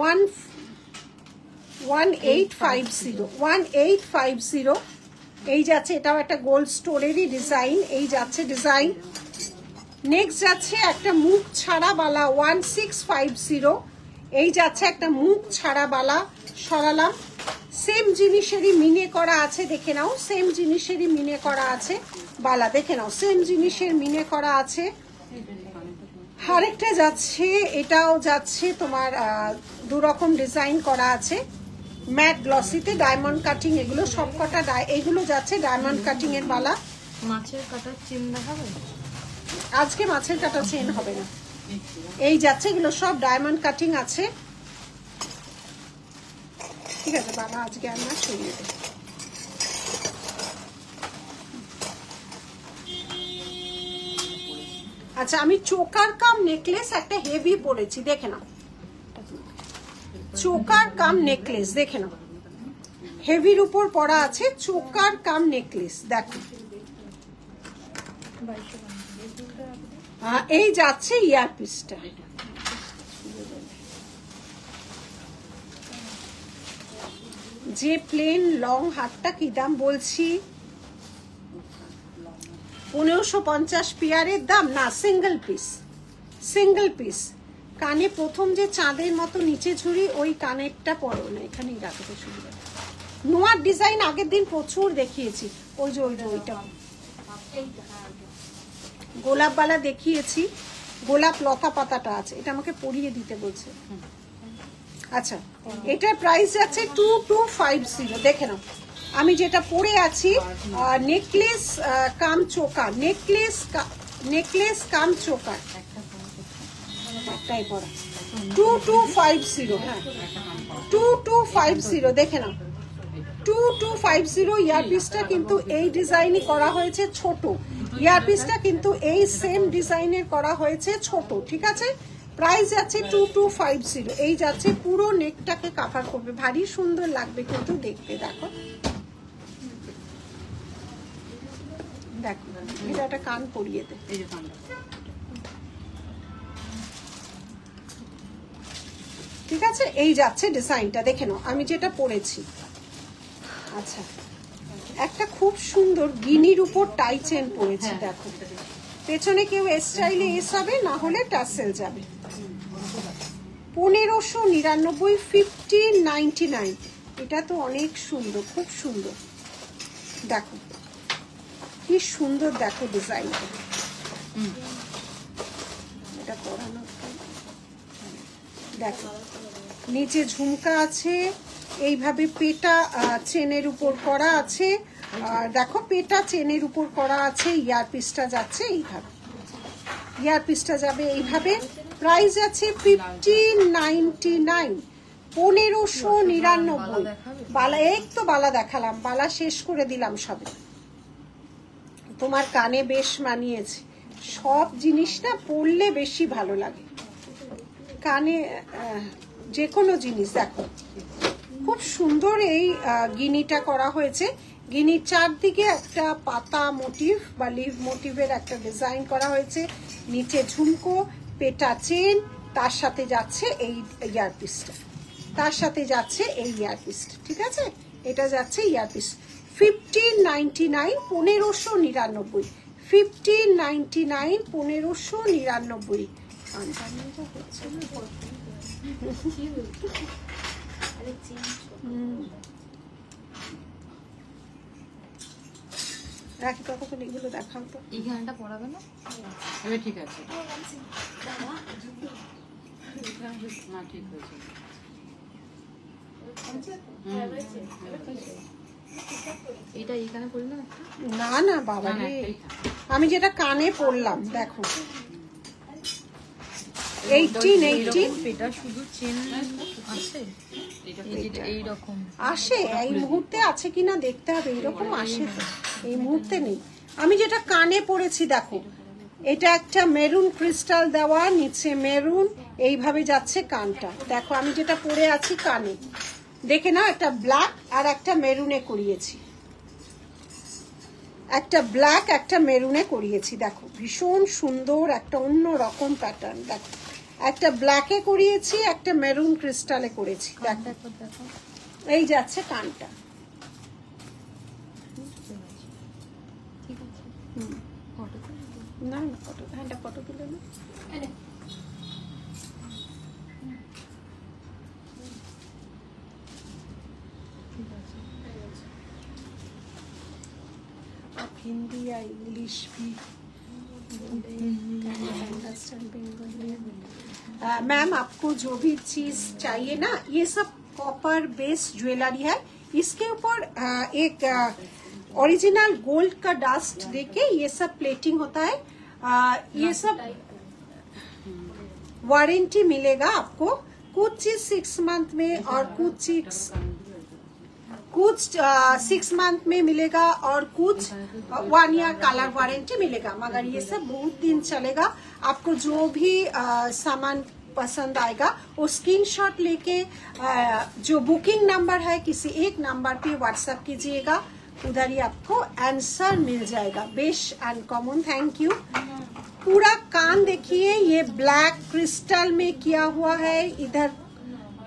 1850, 1850 এই যাচ্ছে। এটাও একটা গোল্ড স্টোরেরই ডিজাইন, এই যাচ্ছে ডিজাইন। নেক্সট যাচ্ছে একটা মুখ ছাড়া বালা 1650, এই যাচ্ছে একটা মুখ ছাড়া বালা, সরালাম। সেম জিনিসেরই মিনে করা আছে, দেখে নাও, সেম জিনিসেরই মিনে করা আছে বালা, দেখে নাও, সেম জিনিসের মিনে করা আছে। আরেকটা যাচ্ছে, এটাও যাচ্ছে তোমার দু রকম ডিজাইন করা আছে, ম্যাট গ্লসিতে ডায়মন্ড কাটিং, এগুলো সবকটা এইগুলো যাচ্ছে ডায়মন্ড কাটিং এর বালা। মাছের কাটার চেন দেখাবে আজকে? মাছের কাটা চেন হবে না, এই যাচ্ছে, এগুলো সব ডায়মন্ড কাটিং আছে, ঠিক আছে। বাবা আজকে আমরা সরিয়ে দেব। আচ্ছা আমি চোকার কাম নেকলেস একটা হেভি পরেছি, দেখে নাও, চোকার কাম নেকলেস, দেখে নাও, হেভির উপর পরা আছে, চোকার কাম নেকলেস, দেখো। এই যাচ্ছে ইয়ারপিসটা, যে প্লেন লং হাতটা কি দাম বলছি? 1550 পেয়ারের দাম না, সিঙ্গেল পিস, সিঙ্গেল পিস। কানে প্রথম যে চাঁদের মতো নিচে ঝুড়ি, ওই কানেরটা পরো না, এখানেই রাখতে সুবিধা। নোয়ার ডিজাইন আগের দিন প্রচুর দেখিয়েছি, ওই যে ওইটা গোলাপ বালা দেখিয়েছি, গোলাপ লতা পাতাটা আছে, এটা আমাকে পরিয়ে দিতে বলছে। আচ্ছা এটার প্রাইস যাচ্ছে 2250, দেখে নাও। আমি যেটা পরে আছি নেকলেস কাম চোকা, নেকলেস কাম চোকা, একটাই পরা, 2250, হ্যাঁ 2250, দেখে নাও 2250। ইয়ারপিসটা কিন্তু এই ডিজাইনই করা হয়েছে ছোট, ইয়ারপিসটা কিন্তু এই সেম ডিজাইনের করা হয়েছে ছোট, ঠিক আছে। প্রাইস যাচ্ছে 2250, এই যাচ্ছে, পুরো নেকটাকে কভার করবে, ভারী সুন্দর লাগবে কিন্তু দেখতে। দেখো দেখো, এটা একটা কান পরিয়ে দে, ঠিক আছে। এই যাচ্ছে ডিজাইনটা, দেখে নাও, আমি যেটা পরেছি। আচ্ছা একটা খুব সুন্দর গিনির উপর টাই চেন পরেছি, দেখো, পেছনে কেউ এস চাইলে এস হবে, না হলে টাসেল যাবে। 1599, 1599, এটা তো অনেক সুন্দর, খুব সুন্দর, দেখো কি সুন্দর, দেখো ডিজাইনটা, এটা পরানো, দেখো নিচে ঝুমকা আছে, এইভাবে পেটা চেনের উপর করা আছে, আর দেখো পেটা চেনের উপর করা আছে। ইয়ারপিসটা যাচ্ছে এইভাবে, ইয়ারপিসটা যাবে এইভাবে। প্রাইস আছে 1599, 1599। বালা এই তো বালা দেখালাম, বালা শেষ করে দিলাম সবে। তোমার কানে বেশ মানিয়েছে, সব জিনিস না পরলে বেশি ভালো লাগে কানে, যে কোনো জিনিস। দেখো খুব সুন্দর এই গিনিটা করা হয়েছে। গিনির চারদিকে একটা পাতা মোটিভ বা লিভ মোটিভের একটা ডিজাইন করা হয়েছে, নিচে ঝুমকো, পেটা চেন, তার সাথে যাচ্ছে এই ইয়ারপিসটা, তার সাথে যাচ্ছে এই ইয়ারপিসটা, ঠিক আছে? এটা যাচ্ছে ইয়ারপিস। 1599, 1599, 1599, 1599। রাখি কতক্ষণ এগুলো দেখাও তো। এই গানটা পড়াবে না? এবার ঠিক আছে, না ঠিক হয়েছে। এটা এই গানে পড়লে না? না না বাবা রে, আমি যেটা কানে পড়লাম দেখো 18 এটা শুধু চেন আছে, এইরকম আসে এই মুহূর্তে আছে কিনা দেখতে হবে, এইরকম আসে তো, এই মুহূর্তে নেই। আমি যেটা কানে পড়েছি দেখো, এটা একটা মেরুন ক্রিস্টাল দেওয়া, নিচে মেরুন, এইভাবে যাচ্ছে কানটা। দেখো আমি যেটা পরে আছি কানে, দেখে না, একটা ব্ল্যাক আর একটা মেরুনে করিয়েছি, একটা ব্ল্যাক একটা মেরুনে করিয়েছি। দেখো ভীষণ সুন্দর একটা অন্য রকম প্যাটার্ন। দেখো একটা ব্ল্যাকে করিয়েছি, একটা মেরুন ক্রিস্টালে করেছি। দেখো এই যাচ্ছে কানটা। না না ফটো, হ্যাঁ ফটো তুলে না। आप हिंदी या इंग्लिश भी मैम, आपको जो भी चीज चाहिए ना, ये सब कॉपर बेस्ड ज्वेलरी है। इसके ऊपर एक ओरिजिनल गोल्ड का डस्ट देके ये सब प्लेटिंग होता है। ये सब वारंटी मिलेगा आपको, कुछ चीज 6 मंथ में और कुछ 6 मंथ में मिलेगा और कुछ 1 ईयर कलर वारंटी मिलेगा। मगर ये सब बहुत दिन चलेगा। आपको जो भी सामान पसंद आएगा वो स्क्रीनशॉट लेके जो बुकिंग नंबर है किसी एक नंबर पे व्हाट्सएप कीजिएगा, उधर ही आपको आंसर मिल जाएगा। बेश अनकॉमन, थैंक यू। पूरा कान देखिए, ये ब्लैक क्रिस्टल में किया हुआ है, इधर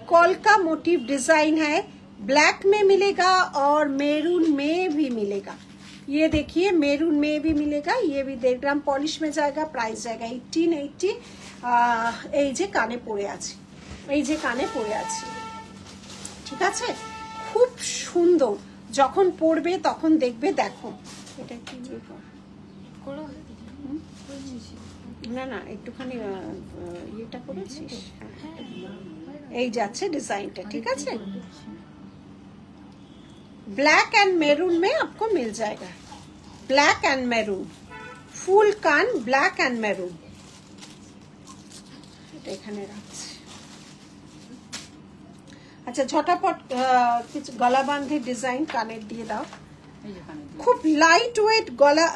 कॉल का मोटिव डिजाइन है, ब्लैक में मिलेगा और मेरून में भी मिलेगा। ये देखिए मेरून में भी मिलेगा, ये भी 1.5 ग्राम पॉलिश में जाएगा। प्राइस जाएगा 1880। এই যে কানে পড়ে আছে, এই যে কানে পড়ে আছে, ঠিক আছে? খুব সুন্দর, যখন পড়বে তখন দেখবে। দেখো এটা একটু না না একটুখানি ইয়েটা করেছিস, এই যাচ্ছে ডিজাইনটা, ঠিক আছে? ब्लैक एंड मैरून में आपको मिल जाएगा, ब्लैक एंड मैरून, फुल कान ब्लैक एंड मैरून। এখানে রাখছি। আচ্ছা ঝটাপট কিছু গলা বাঁধে ডিজাইন কানের দিয়ে দাও। खूब लाइट वेट गला,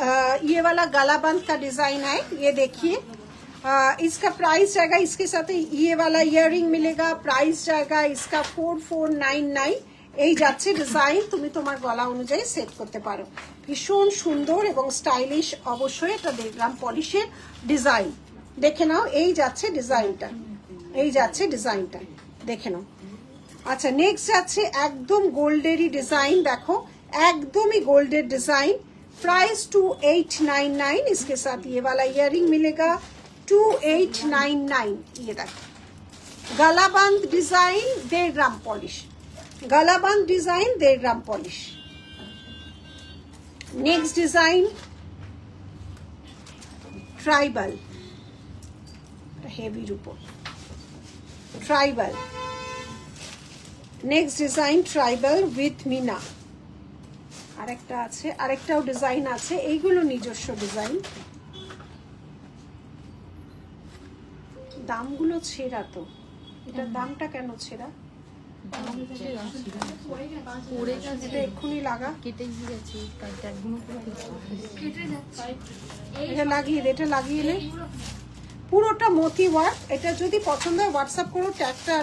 ये वाला गला बंद का डिजाइन है, ये देखिए। इसका प्राइस जाएगा, इसके साथ ये वाला इयररिंग मिलेगा, प्राइस जाएगा इसका 4499। এই যাচ্ছে ডিজাইন, তুমি তোমার গলা অনুযায়ী সেট করতে পারো। ভীষণ সুন্দর এবং স্টাইলিশ, অবশ্যই এটা 1.5 গ্রাম পলিশের ডিজাইন। দেখে নাও, এই যাচ্ছে ডিজাইনটা, এই যাচ্ছে ডিজাইনটা, দেখে নাও। আচ্ছা নেক্সট যাচ্ছে একদম গোল্ডেরই ডিজাইন। দেখো एकदम ही गोल्डेड डिजाइन, प्राइस 2899। इसके साथ ये वाला इयररिंग मिलेगा 2899। ये देखो गलाबंद डिजाइन 1.5 ग्राम पॉलिश, गलाबंद design 1.5 gram polish. Next design tribal, heavy रूपो tribal. Next design tribal with meena. আরেকটা আছে, আরেকটাও ডিজাইন আছে, এইগুলো নিজস্ব ডিজাইন। দামগুলো ছেঁড়া তো, এটার দামটা কেন ছেঁড়া? পড়ে গেছে, এটা এক্ষুনি লাগা, কেটে গেছে, ট্যাগগুলো পুরো কেটে যাচ্ছে। এটা লাগিয়ে দে, এটা লাগিয়ে নে। পুরোটা মতি ওয়ার্ক। এটা যদি পছন্দ হয় হোয়াটসঅ্যাপ করো, ট্যাগটা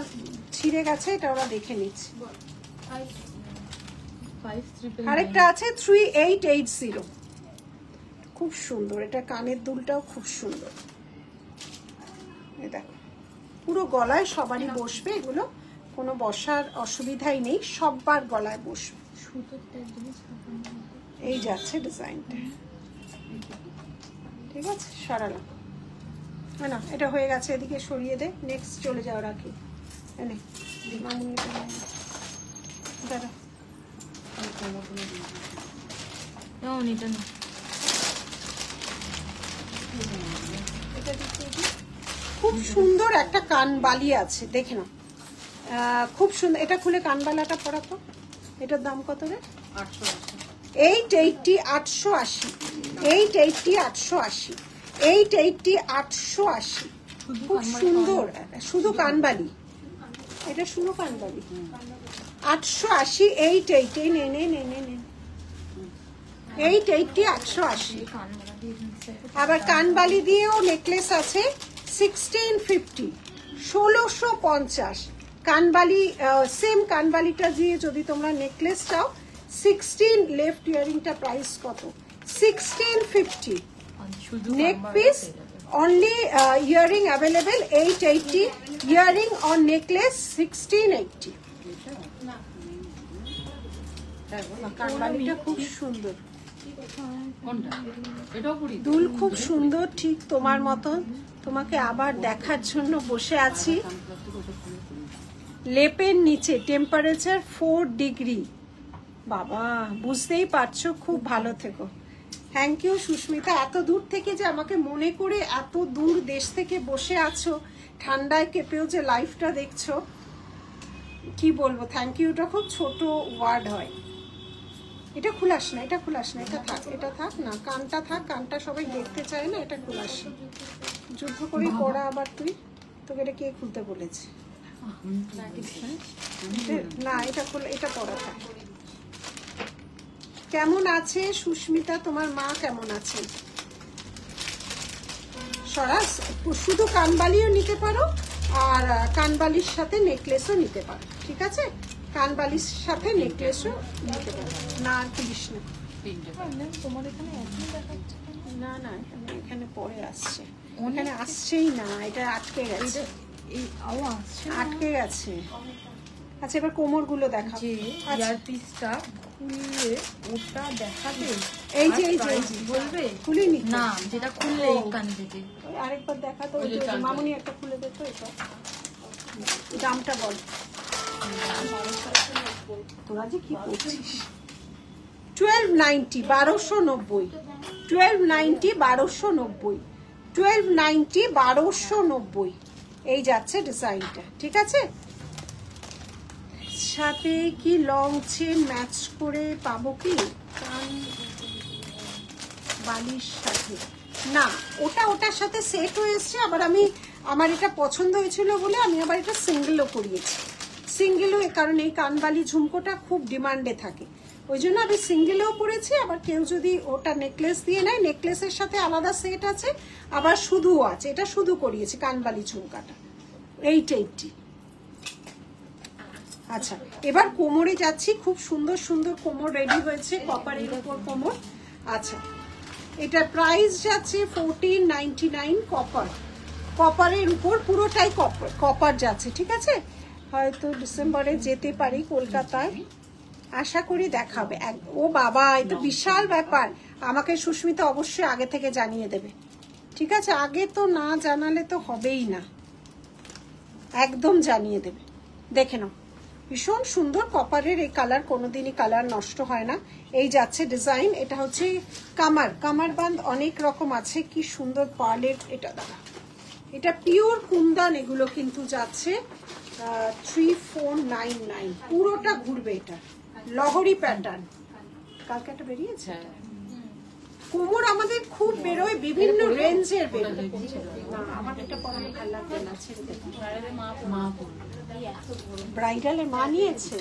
ছিঁড়ে গেছে, এটা ওরা দেখে নিচ্ছে। আরেকটা আছে 3880, খুব সুন্দর, এটা কানের দুলটাও খুব সুন্দর। এই দেখো পুরো গলায় সবারই বসবে, এগুলো কোনো বসার অসুবিধাই নেই, সববার গলায় বসবে। এই যাচ্ছে ডিজাইনটা, ঠিক আছে, সরালাম না, এটা হয়ে গেছে, এদিকে সরিয়ে দে, নেক্সট চলে যাও, রাখি এনে দাঁড়া। খুব সুন্দর একটা কানবালি আছে, দেখে নাও, খুব সুন্দর। এটা খুলে কানবালাটা পরাতো, এটার দাম কত রে? 880, 880, 880, 880, 880, 880, খুব সুন্দর, শুধু কানবালি, এটা শুধু কানবালি, 880, 880, নে নে নে নে নে, 880, 880। আবার কানবালি দিয়েও নেকলেস আছে 1650, 1650 কানবালি, সেম কানবালিটা দিয়ে যদি তোমরা নেকলেস চাও 16, লেফট ইয়ারিংটা প্রাইস কত? 1650, নেক piece only, earring available 880, earring on necklace 1680। কানবালিটা খুব সুন্দর, দুল খুব সুন্দর, ঠিক তোমার মতন। তোমাকে আবার দেখার জন্য বসে আছি। লেপের নিচে টেম্পারেচার 4 ডিগ্রি, বাবা বুঝতেই পারছো, খুব ভালো থেকো। থ্যাংক ইউ সুস্মিতা, এত দূর থেকে যে আমাকে মনে করে এত দূর দেশ থেকে বসে আছো, ঠান্ডায় কেঁপেও যে লাইভটা দেখছো, কি বলবো, থ্যাংক ইউটা খুব ছোট ওয়ার্ড হয়। এটা খুলাস না, এটা খুলাস না, এটা থাক, এটা থাক না, কানটা থাক, কানটা সবাই দেখতে চায় না, এটা খুলাস না, যুদ্ধ করে পড়া আবার তুই, তোকে এটা কে খুলতে বলেছে? না এটা খুলে, এটা পড়া থাক। কেমন আছে সুস্মিতা, তোমার মা কেমন আছে? সরাস, শুধু কানবালিও নিতে পারো আর কানবালির সাথে নেকলেসও নিতে পারো, ঠিক আছে, কানবালির সাথে নেকলেসও নিতে পারো। না আর খুলিস না, না না, এখানে পরে আসছে, এখানে আসছেই না, এটা আটকে গেছে, আটকে গেছে। আচ্ছা এবার কোমর গুলো দেখা, পিসটা খুললে ওটা দেখাবে, এই যে এই যে বলবে খুলিনি না, যেটা খুললে কান থেকে আরেকবার দেখা তো, মামুনি একটা খুলে দে তো, এটা দামটা বল, তোরা যে কি করছিস। 1290, 1290, 1290, 1290, 1290, 1290, এই যাচ্ছে ডিজাইনটা, ঠিক আছে। সাথে কি লং চেন ম্যাচ করে পাবো কি কান বালির সাথে? না, ওটা ওটার সাথে সেট হয়ে এসছে। আবার আমি, আমার এটা পছন্দ হয়েছিল বলে আমি আবার এটা সিঙ্গেলও করিয়েছি। সিঙ্গেলও কারণ এই কানবালি ঝুমকোটা খুব ডিমান্ডে থাকে, ওই জন্য আমি সিঙ্গেলও পরেছি। আবার কেউ যদি ওটা নেকলেস দিয়ে নেয়, নেকলেসের সাথে আলাদা সেট আছে, আবার শুধুও আছে, এটা শুধু করিয়েছি কানবালি ঝুমকাটা 880। আচ্ছা এবার কোমরে যাচ্ছি, খুব সুন্দর সুন্দর কোমর রেডি হয়েছে, কপারের উপর কোমর। আচ্ছা এটা প্রাইস যাচ্ছে 1499, কপার, কপারের উপর পুরোটাই কপার যাচ্ছে, ঠিক আছে। হয়তো ডিসেম্বরে যেতে পারি কলকাতায়, আশা করি দেখাবে। ও বাবা, এই তো বিশাল ব্যাপার, আমাকে সুস্মিতা অবশ্যই আগে থেকে জানিয়ে দেবে, ঠিক আছে, আগে তো না জানালে তো হবেই না, একদম জানিয়ে দেবে। দেখে নাও, ভীষণ সুন্দর কপারের এই কালার, কোনোদিনই কালার নষ্ট হয় না। এই যাচ্ছে ডিজাইন, এটা হচ্ছে কামার, কামার বাঁধ অনেক রকম আছে, কি সুন্দর পার্লের, এটা দাঁড়া, এটা পিওর কুন্দন, এগুলো কিন্তু যাচ্ছে 3499, পুরোটা ঘুরবে, এটা লহরি প্যাটার্ন, কালকে একটা বেরিয়েছে, কোমর আমাদের খুব বেরোয়, বিভিন্ন রেঞ্জের বেরোয়। না আমার এটা পরানো ভালো লাগবে না, ছেড়ে দে। ব্রাইডালের মা নিয়েছে,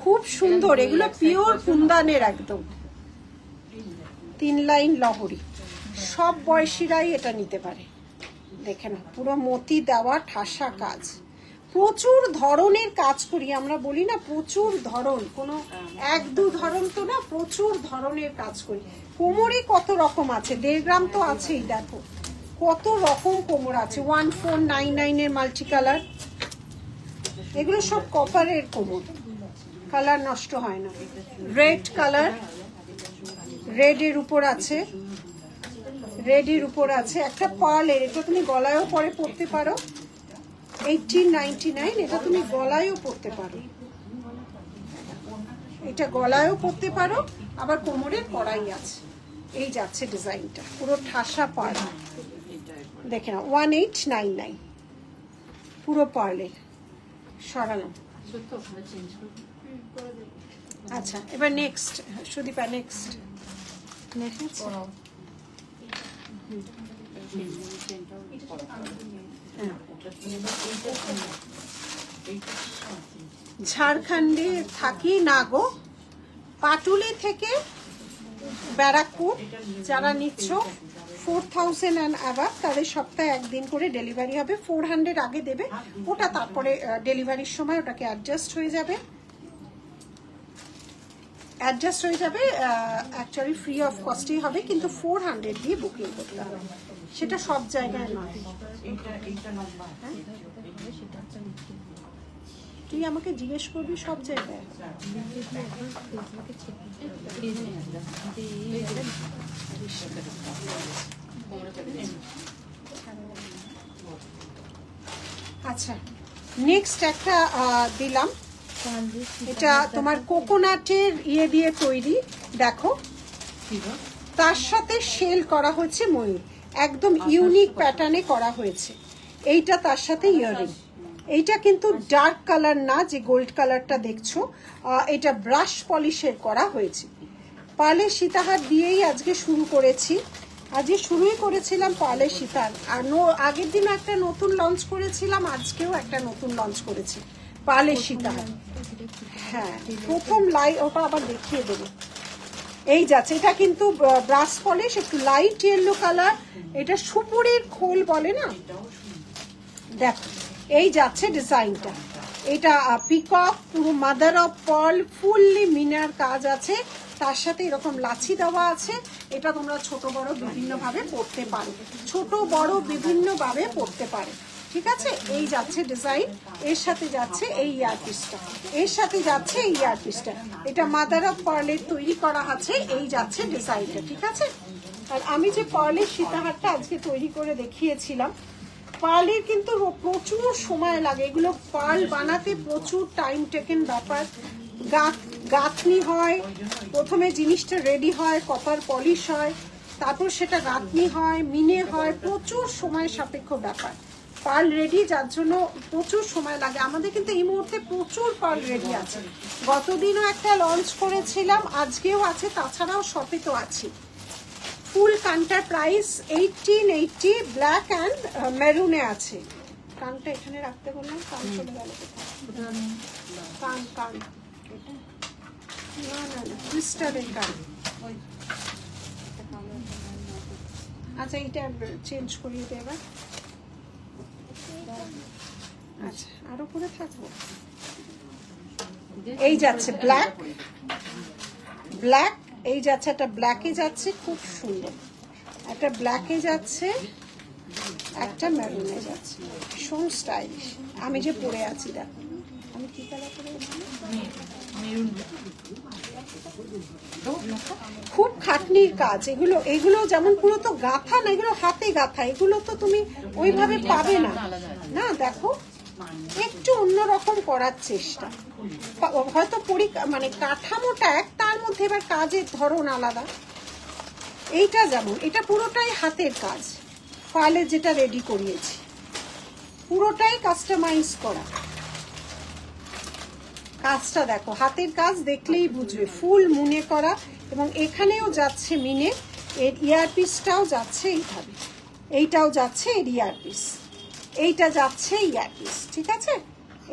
খুব সুন্দর। এগুলো পিওর কুন্দানের একদম 3 লাইন লহরি, সব বয়সীরাই এটা নিতে পারে। দেখে না, পুরো মতি দেওয়া ঠাসা কাজ, প্রচুর ধরনের কাজ করি আমরা, বলি না প্রচুর ধরন, কোনো 1-2 ধরন তো না, প্রচুর ধরনের কাজ করি। কোমরে কত রকম আছে, 1.5 গ্রাম তো আছেই, দেখো কত রকম কোমর আছে। 1499 এর মাল্টি কালার, এগুলো সব কপারের কোমর, কালার নষ্ট হয় না। রেড কালার, রেডের উপর আছে, রেডের উপর আছে একটা পার্লের, এটা তুমি গলায়ও পরে পরতে পারো। 1899, এটা তুমি গলায়ও পরতে পারো, এটা গলায়ও পরতে পারো, আবার কোমরের কড়াই আছে। এই যাচ্ছে ডিজাইনটা, পুরো ঠাসা পার্ল, দেখে না 1899 পুরো পার্লের। সরানো। আচ্ছা এবার নেক্সট সুদীপা, নেক্সট ঝাড়খণ্ডে থাকি না গো, পাটুলি থেকে ব্যারাকপুর যারা নিচ্ছ 4000 অ্যান্ড অ্যাবাভ, তাদের সপ্তাহে 1 দিন করে ডেলিভারি হবে। 400 আগে দেবে, ওটা তারপরে ডেলিভারির সময় ওটাকে অ্যাডজাস্ট হয়ে যাবে, অ্যাকচুয়ালি ফ্রি অফ কস্টই হবে, কিন্তু 400 দিয়ে বুকিং করতে হবে, সেটা সব জায়গায় নয়। তুই আমাকে জিজ্ঞেস করবি সব জায়গায়। আচ্ছা নেক্সট একটা দিলাম, এটা তোমার কোকোনাটের ইয়ে দিয়ে তৈরি, দেখো তার সাথে শেল করা হয়েছে ময়ূর, একদম ইউনিক প্যাটার্নে করা হয়েছে। এইটা তার সাথে ইয়ারিং, এইটা কিন্তু ডার্ক কালার না, যে গোল্ড কালারটা দেখছো, এটা ব্রাশ পলিশের করা হয়েছে। পার্লের সীতাহার দিয়েই আজকে শুরু করেছি, আজকে শুরুই করেছিলাম পার্লের সীতাহার, আর আগের দিন একটা নতুন লঞ্চ করেছিলাম, আজকেও একটা নতুন লঞ্চ করেছি পার্লের সীতাহার। হ্যাঁ প্রথম ওটা আবার দেখিয়ে দেবো। এই যাচ্ছে, এটা কিন্তু ব্রাশ পলিশ, একটু লাইট ইয়েলো কালার, এটা সুপুরির খোল বলে না, দেখো এই যাচ্ছে ডিজাইনটা। এটা পিকক, পুরো মাদার অফ পার্ল, ফুললি মিনার কাজ আছে, তার সাথে এরকম লাচি দেওয়া আছে। এটা তোমরা ছোট বড় বিভিন্ন ভাবে পরতে পারো, ছোট বড় বিভিন্ন ভাবে পরতে পারো, ঠিক আছে। এই যাচ্ছে ডিজাইন, এর সাথে যাচ্ছে এই ইয়ারপিসটা, এর সাথে যাচ্ছে এই ইয়ারপিসটা, এটা মাদার অফ পার্লের তৈরি করা আছে। এই যাচ্ছে ডিজাইনটা, ঠিক আছে। আর আমি যে পার্লের সীতাহারটা আজকে তৈরি করে দেখিয়েছিলাম, পার্লের কিন্তু প্রচুর সময় লাগে, এগুলো পার্ল বানাতে প্রচুর টাইম টেকেন ব্যাপার। গাঁথনি হয়, প্রথমে জিনিসটা রেডি হয়, কপার পলিশ হয়, তারপর সেটা গাঁথনি হয়, মিনে হয়, প্রচুর সময় সাপেক্ষ ব্যাপার। পার্ল রেডি, যার জন্য প্রচুর সময় লাগে। আমাদের কিন্তু এই মুহূর্তে প্রচুর পার্ল রেডি আছে, গতদিনও একটা লঞ্চ করেছিলাম, আজকেও আছে, তাছাড়াও শপে তো আছে। ফুল কানটার প্রাইস 1880, ব্ল্যাক অ্যান্ড মেরুনে আছে। কানটা এখানে রাখতে বললাম, কান চলে গেল কোথায়? কান কান না না না, ক্রিস্টালের কান। আচ্ছা এটা চেঞ্জ করিয়ে দেবে। আচ্ছা আরো পরে থাকবো। এই যাচ্ছে ব্ল্যাক, ব্ল্যাক, এই যাচ্ছে একটা ব্ল্যাকে যাচ্ছে, খুব সুন্দর একটা ব্ল্যাকে যাচ্ছে, একটা মেরুনে যাচ্ছে, ভীষণ স্টাইলিশ। আমি যে পরে আছি দেখো, আমি কি কালার পরে আছি, খুব খাটনির কাজ এগুলো। এগুলো যেমন পুরো তো গাঁথা না, এগুলো হাতে গাঁথা, এগুলো তো তুমি ওইভাবে পাবে না। না দেখো একটু অন্যরকম করার চেষ্টা, হয়তো মানে কাঠামোটা এক, তার মধ্যে এবার কাজের ধরন আলাদা। এইটা যেমন, এটা পুরোটাই হাতের কাজ, পার্লে যেটা রেডি করিয়েছি পুরোটাই কাস্টমাইজ করা। কাজটা দেখো, হাতের কাজ দেখলেই বুঝবে, ফুল মুনে করা, এবং এখানেও যাচ্ছে মিনে। এর ইয়ারপিসটাও যাচ্ছে এইভাবে, এইটাও যাচ্ছে এর ইয়ারপিস, এইটা যাচ্ছে ইয়ারপিস, ঠিক আছে,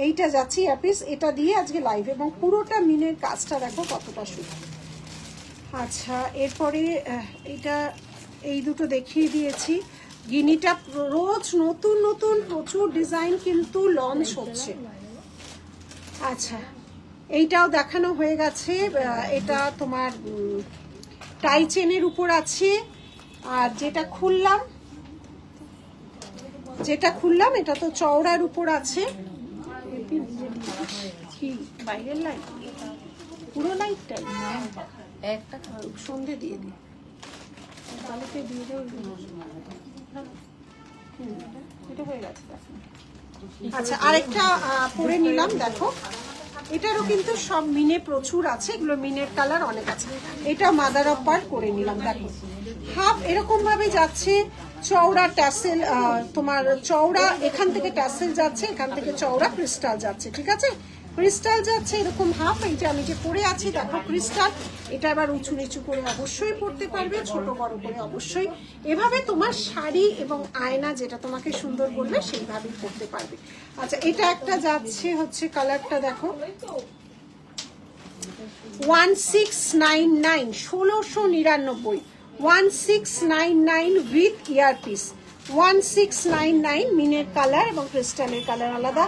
এইটা যাচ্ছে ইয়ারপিস। এটা দিয়ে আজকে লাইভ, এবং পুরোটা মিনের কাজটা দেখো কতটা সুন্দর। আচ্ছা, এরপরে এটা এই দুটো দেখিয়ে দিয়েছি। গিনিটা রোজ নতুন নতুন প্রচুর ডিজাইন কিন্তু লঞ্চ হচ্ছে। আচ্ছা, এইটাও দেখানো হয়ে গেছে। এটা তোমার টাই চেনের উপর আছে। আর যেটা খুললাম এটা তো চওড়ার উপর আছে। কি বাইরের লাইট, পুরো লাইটটাই একটা সন্ধে দিয়ে দিই, কালকে দিয়ে দেবো। এটা হয়ে গেছে দেখো। আচ্ছা, আরেকটা পরে নিলাম, দেখো এটারও কিন্তু সব মিনে প্রচুর আছে, এগুলো মিনের কালার অনেক আছে। এটা মাদার অফ পার্ল করে নিলাম, দেখো হাফ এরকম ভাবে যাচ্ছে, চওড়া ট্যাসেল, তোমার চওড়া এখান থেকে ট্যাসেল যাচ্ছে, এখান থেকে চওড়া ক্রিস্টাল যাচ্ছে, ঠিক আছে, ক্রিস্টাল যাচ্ছে এরকম হাফ। এই যে আমি যে পরে আছি দেখো ক্রিস্টাল, এটা আবার উঁচু নিচু করে অবশ্যই পরতে পারবে, ছোট বড় করে অবশ্যই। এভাবে তোমার শাড়ি এবং আয়না যেটা তোমাকে সুন্দর বলবে সেইভাবেই পরতে পারবে। আচ্ছা, এটা একটা যাচ্ছে হচ্ছে, কালারটা দেখো 1699, 1699, 1699 উইথ ইয়ারপিস, 1699 মিনের কালার এবং ক্রিস্টালের কালার আলাদা,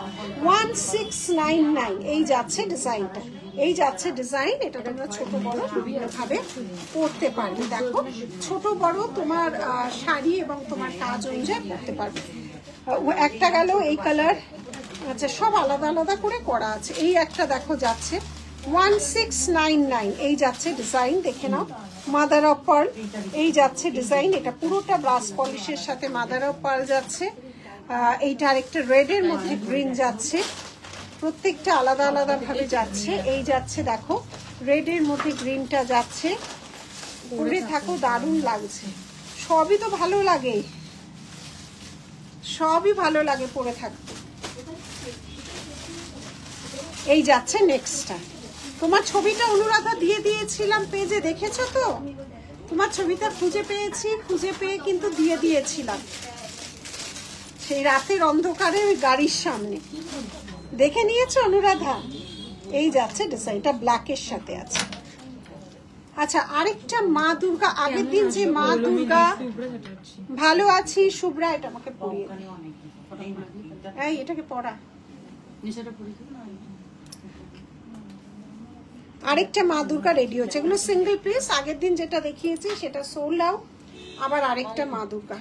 1699। এই যাচ্ছে ডিজাইনটা, এই যাচ্ছে ডিজাইন। এটা তোমরা ছোট বড় বিভিন্ন ভাবে পরতে পারবে, দেখো ছোট বড় তোমার শাড়ি এবং তোমার কাজ অনুযায়ী পরতে পারবে। একটা গেল এই কালার। আচ্ছা, সব আলাদা আলাদা করে করা আছে। এই একটা দেখো যাচ্ছে 1699, এই যাচ্ছে ডিজাইন, দেখে নাও, মাদার অফ পার্ল। এই যাচ্ছে ডিজাইন, এটা পুরোটা ব্রাশ পলিশের সাথে মাদার অফ পার্ল যাচ্ছে। এইটা আরেকটা রেডের মধ্যে গ্রিন যাচ্ছে, প্রত্যেকটা আলাদা আলাদা ভাবে যাচ্ছে। এই যাচ্ছে দেখো রেডের মধ্যে গ্রিনটা যাচ্ছে, পরে থাকো দারুণ লাগছে। সবই তো ভালো লাগে, সবই ভালো লাগে পরে থাকতে। এই যাচ্ছে নেক্সটটা, তোমার ছবিটা অনুরাধা দিয়ে দিয়েছিলাম পেজে, দেখেছো তো? তোমার ছবিটা খুঁজে পেয়েছি, খুঁজে পেয়ে কিন্তু দিয়ে দিয়েছিলাম সেই রাতের অন্ধকারে ওই গাড়ির সামনে, দেখে নিয়েছো অনুরাধা? এই যাচ্ছে ডিজাইনটা ব্ল্যাকের সাথে আছে। আচ্ছা, আরেকটা মা দুর্গা, আগের দিন যে মা দুর্গা ভালো আছি শুভ্রা, এটা আমাকে পরিয়ে এই, এটাকে পড়া। আরেকটা মা দুর্গা রেডি হচ্ছে, এগুলো সিঙ্গেল পিস। আগের দিন যেটা দেখিয়েছি সেটা সোল্ড আউট, আবার আরেকটা মা দুর্গা।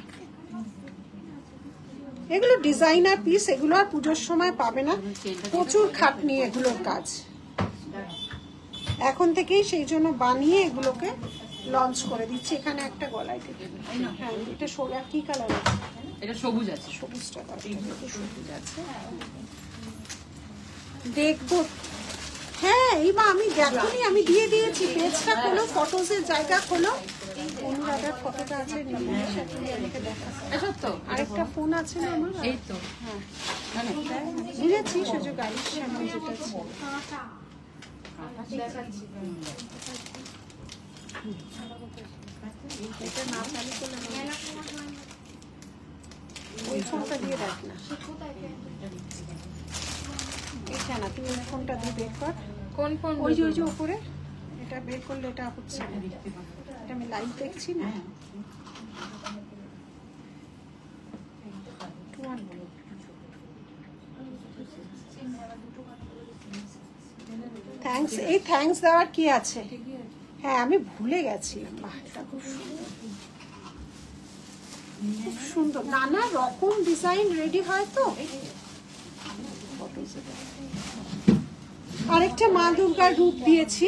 এগুলো ডিজাইনার পিস, এগুলো আর পুজোর সময় পাবে না, প্রচুর খাটনি এগুলোর কাজ। এখন থেকেই সেই জন্য বানিয়ে এগুলোকে লঞ্চ করে দিচ্ছি। এখানে একটা গলায় দিতে, হ্যাঁ এটা সোলার কি কালার আছে? এটা সবুজ আছে, সবুজটা সবুজ আছে, দেখবো। হ্যাঁ, এইবার আমি দেখুনি, আমি দিয়ে দিয়েছি। পেজটা খোলো, ফটোজের জায়গা খোলো, অনুরাধার ফটোটা আছে, আরেকটা ফোন আছে না আমার, এই তো হ্যাঁ বুঝেছি, শুধু গাড়ির সামনে যেটা ছিল। এটা না চালু করলে ওই ফোনটা দিয়ে দেখ না, এটা না, তুই ওই ফোনটা দিয়ে বের কর। কোন ফোন? ওই যে উপরে, এটা বের করলে এটা হচ্ছে না, এটা আমি লাইভ দেখছি না। থ্যাঙ্কস, এই থ্যাঙ্কস দেওয়ার কি আছে? হ্যাঁ, আমি ভুলে গেছিলাম। বাহ, এটা খুব সুন্দর, খুব সুন্দর, নানা রকম ডিজাইন রেডি হয় তো। আরেকটা মা দুর্গার রূপ দিয়েছি,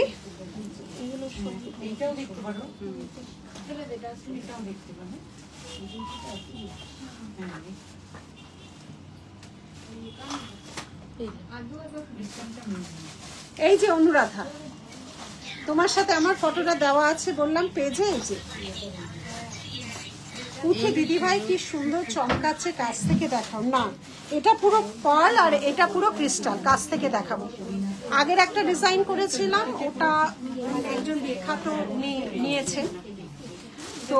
এইটাও দেখতে পারো, এই যে অনুরাধা, তোমার সাথে আমার ফটোটা দেওয়া আছে বললাম পেজে। এই যে উঠে দিদি ভাই কি সুন্দর চমকাচ্ছে, কাছ থেকে দেখাও না। এটা পুরো পার্ল আর এটা পুরো ক্রিস্টাল, কাছ থেকে দেখাবো। আগের একটা ডিজাইন করেছিলাম, ওটা একজন বিখ্যাত নিয়েছেন, তো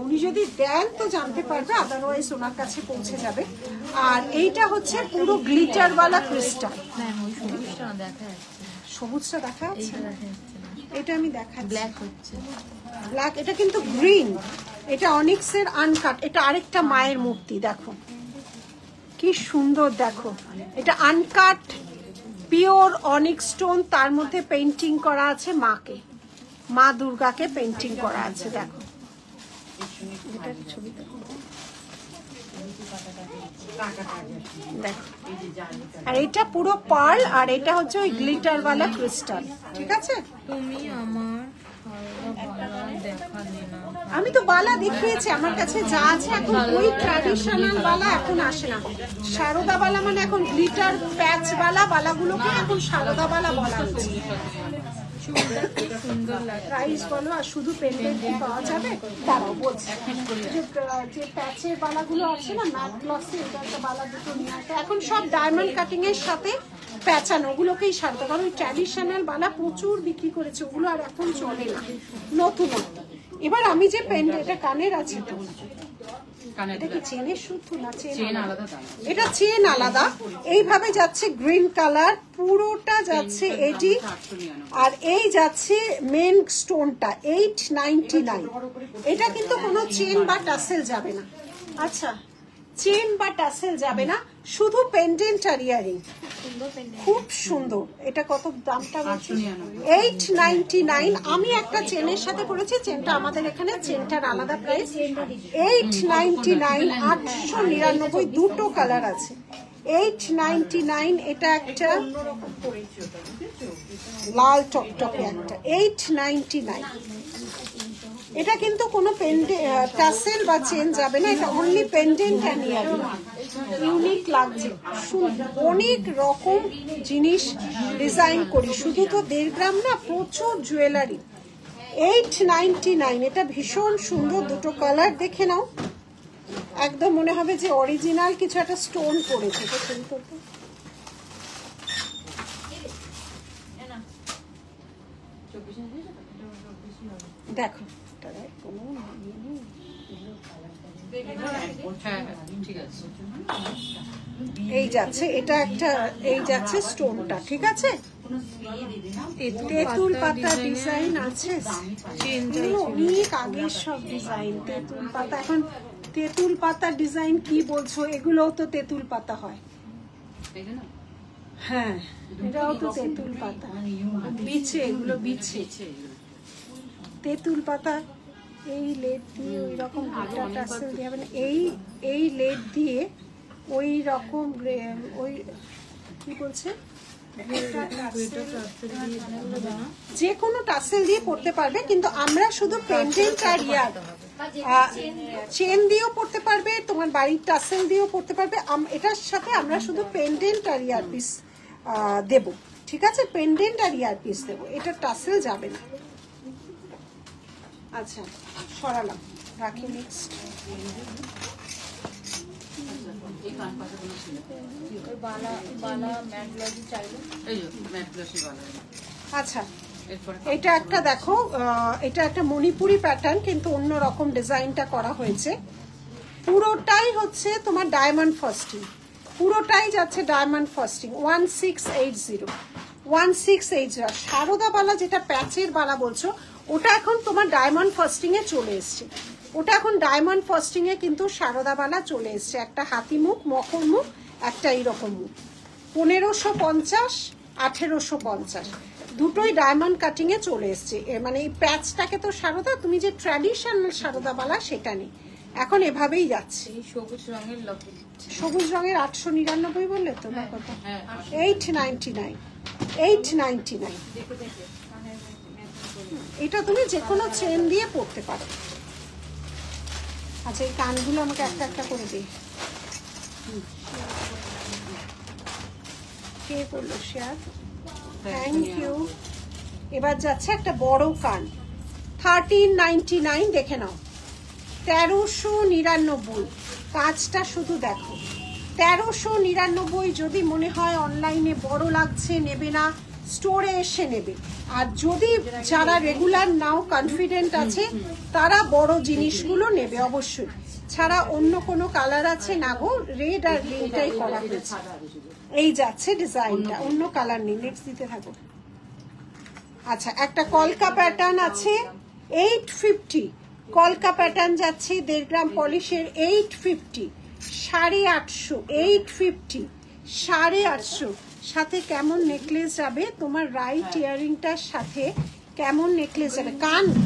উনি যদি দেন তো জানতে পারবে, আদারওয়াইজ ওনার কাছে পৌঁছে যাবে। আর এইটা হচ্ছে পুরো গ্লিটারওয়ালা ক্রিস্টাল। সবুজটা দেখা যাচ্ছে, এটা আমি দেখাচ্ছি। ব্ল্যাক হচ্ছে, ব্ল্যাক, এটা কিন্তু গ্রিন। এটা অনিক্সের আনকাট। এটা আরেকটা মায়ের মূর্তি, দেখো কি সুন্দর, দেখো এটা আনকাট পিওর অনিক্স স্টোন, তার মধ্যে পেইন্টিং করা আছে মাকে, মা দুর্গাকে পেইন্টিং করা আছে। দেখো ছবি দেখো, আর এটা পুরো পার্ল, আর এটা হচ্ছে ওই গ্লিটার ওয়ালা ক্রিস্টাল। ঠিক আছে, তুমি আমার দেখালে না। আমি তো বালা দেখিয়েছি, আমার কাছে যা আছে এখন ওই ট্র্যাডিশনাল বালা এখন আসে না। সারদা বালা মানে এখন গ্লিটার প্যাচ বালা বালাগুলোকে এখন সারদা বালা বলা হচ্ছে। প্রাইস বলো, আর শুধু পেন্ডেন্ট পাওয়া যাবে? দাঁড়াও বলছি, যে প্যাচের বালাগুলো আছে না, ম্যাট গ্লসে, এটা একটা বালা দুটো নিয়ে আসে। এখন সব ডায়মন্ড কাটিং এর সাথে প্যাচানো, ওগুলোকেই সারতে, কারণ ওই ট্র্যাডিশনাল বালা প্রচুর বিক্রি করেছে, ওগুলো আর এখন চলে না, নতুন। এবার আমি যে পেন্ডেন্ট, এটা কানের আছে তো, এটা কি চেনের শুধু না? চেন আলাদা, এটা চেন আলাদা। এইভাবে যাচ্ছে গ্রিন কালার, পুরোটা যাচ্ছে এটি, আর এই যাচ্ছে মেন স্টোনটা 899। এটা কিন্তু কোনো চেন বা টাসেল যাবে না। আচ্ছা, চেন বা টাসেল যাবে না, শুধু পেন্ডেন্ট আর ইয়ারিং। খুব সুন্দর। এটা কত দামটা বলছি? 899। আমি একটা চেনের সাথে পড়েছি, চেনটা আমাদের এখানে, চেনটার আলাদা প্রাইস 899। 899, দুটো কালার আছে। 899, এটা একটা লাল টকটকে একটা 899। এটা কিন্তু কোনো টাসেল বা চেন যাবে না, এটা only pendant and earring. Unique লাগছে, অনেক রকম জিনিস ডিজাইন করি, শুধু তো 1.5 গ্রাম না, প্রচুর জুয়েলারি। 899, এটা ভীষণ সুন্দর। দুটো কালার দেখে নাও, একদম মনে হবে যে অরিজিনাল কিছু একটা স্টোন করেছে। দেখো এই যাচ্ছে, এটা একটা, এই যাচ্ছে স্টোনটা। ঠিক আছে, তেঁতুল পাতা ডিজাইন আছে, অনেক আগের সব ডিজাইন। তেঁতুল পাতা, এখন তেঁতুল পাতা ডিজাইন কি বলছো? এগুলোও তো তেঁতুল পাতা হয়। হ্যাঁ, এটাও তো তেঁতুল পাতা, বিছে, এগুলো বিছে তেঁতুল পাতা। এই লেড দিয়ে ওই রকম টাসেল দিয়ে হবে না, এই লেড দিয়ে ওই রকম, ওই কি বলছে, যে কোনো টাসেল দিয়ে পড়তে পারবে, কিন্তু আমরা শুধু পেন্ডেন্ট আর ইয়ার, চেন দিয়েও পড়তে পারবে, তোমার বাড়ির টাসেল দিয়েও পড়তে পারবে। এটার সাথে আমরা শুধু পেন্ডেন্ট আর ইয়ার পিস দেব। ঠিক আছে, পেন্ডেন্ট আর ইয়ার পিস দেবো, এটা টাসেল যাবে না। আচ্ছা, সরালাম, রাখি। নেক্সট আচ্ছা, এটা একটা দেখো, এটা একটা মণিপুরি প্যাটার্ন, কিন্তু অন্য রকম ডিজাইনটা করা হয়েছে। পুরোটাই হচ্ছে তোমার ডায়মন্ড ফাস্টিং, পুরোটাই যাচ্ছে ডায়মন্ড ফাস্টিং। 1680 সারদা বালা, যেটা প্যাচের বালা বলছো, ওটা এখন তোমার ডায়মন্ড ফাস্টিং এ চলে এসছে। ওটা এখন ডায়মন্ড ফাস্টিং এ কিন্তু সারদা বালা চলে এসছে। একটা হাতি মুখ, মকর মুখ, একটা এইরকম মুখ। 1550, 1850, দুটোই ডায়মন্ড কাটিং এ চলে এসছে। মানে এই প্যাচটাকে তো সারদা, তুমি যে ট্র্যাডিশনাল সারদা বালা সেটা নেই, এখন এভাবেই যাচ্ছে। সবুজ রঙের লকেট, সবুজ রঙের 899 বললে তো না কত? 899। 899, এটা তুমি যে কোনো চেন দিয়ে পড়তে পারো। আচ্ছা, এই কানগুলো আমাকে একটা একটা করে দিই। কে করলো শেয়ার? Thank you. এবার যাচ্ছে একটা বড় কান, 1399। দেখে নাও, 1399। কাজটা শুধু দেখো, 1399। যদি মনে হয় অনলাইনে বড় লাগছে, নেবে না, স্টোরে এসে নেবে। আর যদি যারা রেগুলার নাও কনফিডেন্ট আছে তারা বড় জিনিসগুলো নেবে অবশ্যই। ছাড়া অন্য কোনো কালার আছে না গো, রেড আর গ্রিনটাই করা হয়েছে। এই যাচ্ছে ডিজাইনটা, অন্য কালার নেই। নেক্সট দিতে থাকো। আচ্ছা, একটা কলকা প্যাটার্ন আছে 850, কলকা প্যাটার্ন যাচ্ছে 1.5 গ্রাম পলিশের 850, 850, 850, 850। সাথে কেমন নেকলেস যাবে তোমার, রাইট ইয়ারিংটার সাথে কেমন নেকলেস যাবে,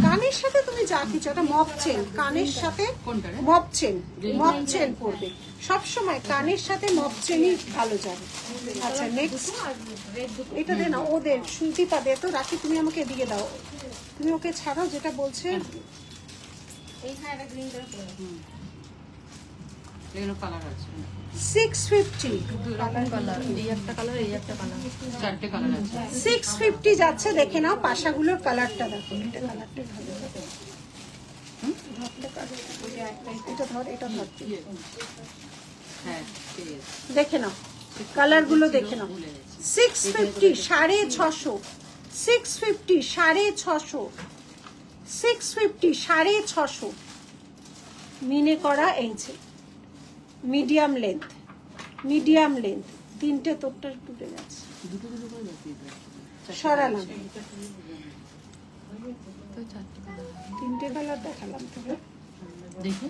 কানের সাথে তুমি যা কিছু, একটা মপ চেন, কানের সাথে মপ চেন পরবে সবসময়, কানের সাথে মপ চেনই ভালো যাবে। আচ্ছা নেক্সট, এটা দে না, ওদের সুতিপা দে তো, রাখি তুমি আমাকে এদিকে দাও, তুমি ওকে ছাড়াও যেটা বলছে। এগুলো কালার আছে 650, এই একটা কালার, এই একটা কালার, 4টে কালার আছে। 650 যাচ্ছে। দেখে নাও পাশাগুলোর কালারটা দেখো, এটা কালারটা ভালো। এটা ধর, এটা ধর, হ্যাঁ ঠিক আছে, দেখে নাও কালারগুলো দেখে নাও। 650, 650, 650, 650, 650, 650 মিনে করা। এই যে মিডিয়াম লেন্থ, মিডিয়াম লেন্থ, তিনটে তোরটা টুটে যাচ্ছে, দুটো করে দেখি, সরালাম, তো 4টে কালার। 3টে কালার দেখালাম তোকে। দেখি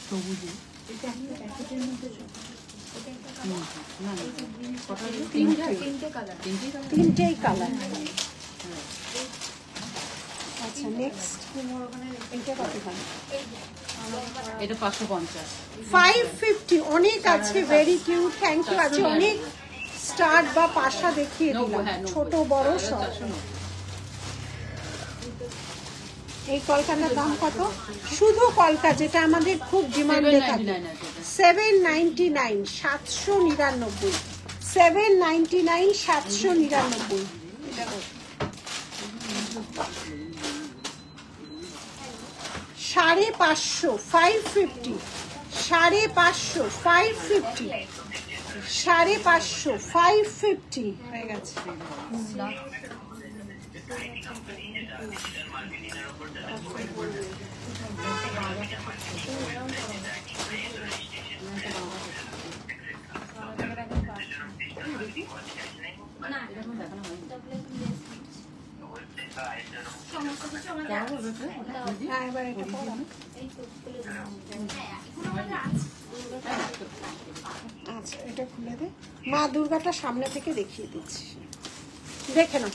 সবুজ, না কটা, তিনটে কালার, তিনটেই কালার। আচ্ছা নেক্সট, এটা কত দাম? এটা 550, 550, অনেক আছে, ভেরি কিউট, থ্যাংক ইউ। আছে অনেক স্টার্ট বা পাশা দেখিয়ে দিলাম, ছোট বড় সব। এই কলকাতার দাম কত? শুধু কলকা, যেটা আমাদের খুব ডিমান্ডে থাকে, 799, 799, 799, 799। 550, 550, 550, 550, 550, 550 হয়ে গেছে। হ্যাঁ এবার এটা পড়ো। আচ্ছা এটা খুলে দে, মা দুর্গাটা সামনে থেকে দেখিয়ে দিচ্ছি, দেখে নাও।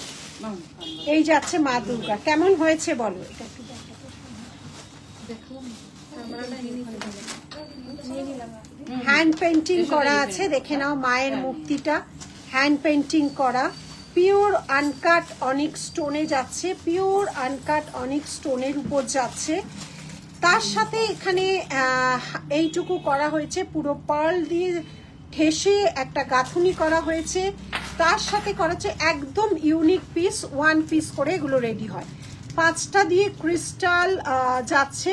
এই যাচ্ছে মা দুর্গা, কেমন হয়েছে বলো? এটা একটু হ্যান্ড পেন্টিং করা আছে, দেখে নাও মায়ের মূর্তিটা হ্যান্ড পেন্টিং করা, পিওর আনকাট অনিক স্টোনে যাচ্ছে, পিওর আনকাট অনিক স্টোনের উপর যাচ্ছে। তার সাথে এখানে এইটুকু করা হয়েছে, পুরো পার্ল দিয়ে ঠেসে একটা গাঁথুনি করা হয়েছে। তার সাথে করা হচ্ছে একদম ইউনিক পিস, 1 পিস করে এগুলো রেডি হয়। 5টা দিয়ে ক্রিস্টাল যাচ্ছে,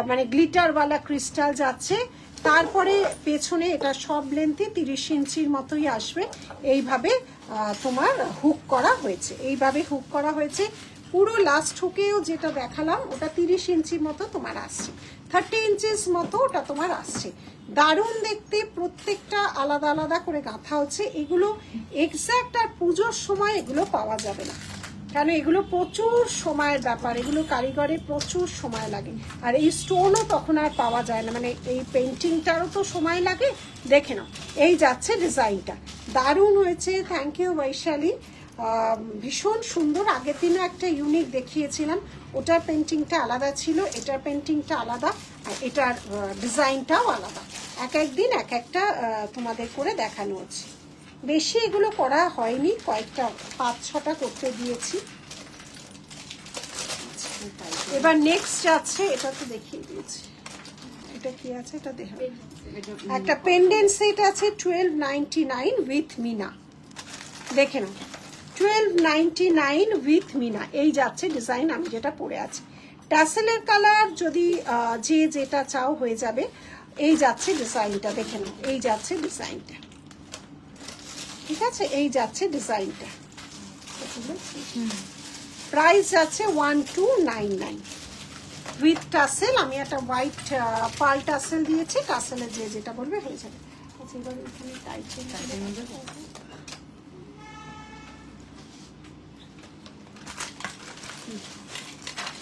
মানে গ্লিটারওয়ালা ক্রিস্টাল যাচ্ছে। তারপরে পেছনে এটা সব লেন্থে 30 ইঞ্চির মতোই আসবে। এইভাবে তোমার হুক করা হয়েছে, এইভাবে হুক করা হয়েছে। পুরো লাস্ট হুকেও যেটা দেখালাম ওটা 30 ইঞ্চি মতো তোমার আসছে, 30 ইঞ্চিস মতো ওটা তোমার আসছে। দারুণ দেখতে, প্রত্যেকটা আলাদা আলাদা করে গাঁথা হচ্ছে। এগুলো এক্সাক্ট আর পুজোর সময় এগুলো পাওয়া যাবে না, কেন এগুলো প্রচুর সময়ের ব্যাপার, এগুলো কারিগরে প্রচুর সময় লাগে। আর এই স্টোনও তখন আর পাওয়া যায় না, মানে এই পেন্টিংটারও তো সময় লাগে। দেখে নাও এই যাচ্ছে ডিজাইনটা, দারুণ হয়েছে। থ্যাংক ইউ বৈশালী, ভীষণ সুন্দর। আগের দিনও একটা ইউনিক দেখিয়েছিলাম, ওটার পেন্টিংটা আলাদা ছিল, এটার পেন্টিংটা আলাদা, আর এটার ডিজাইনটাও আলাদা। এক একদিন এক একটা তোমাদের করে দেখানো হচ্ছে। বেশি এগুলো করা হয়নি, কয়েকটা 5-6টা করতে দিয়েছি। এবার নেক্সট যাচ্ছে, এটা তো দেখিয়ে দিয়েছি, এটা কি আছে এটা দেখো। একটা পেন্ডেন্ট সেট আছে 1299 উইথ মিনা, দেখে নাও 1299 উইথ মিনা। এই যাচ্ছে ডিজাইন, আমি যেটা পরে আছি। ট্যাসেলের কালার যদি যে যেটা চাও হয়ে যাবে। এই যাচ্ছে ডিজাইনটা, দেখে নাও এই যাচ্ছে ডিজাইনটা। ঠিক আছে, এই যাচ্ছে ডিজাইনটা। প্রাইস যাচ্ছে 1299 উইথ টাসেল। আমি একটা হোয়াইট পার্ল টাসেল দিয়েছি, টাসেলের যে যেটা বলবে হয়ে যাবে। আচ্ছা, এবার এখানে টাইটেন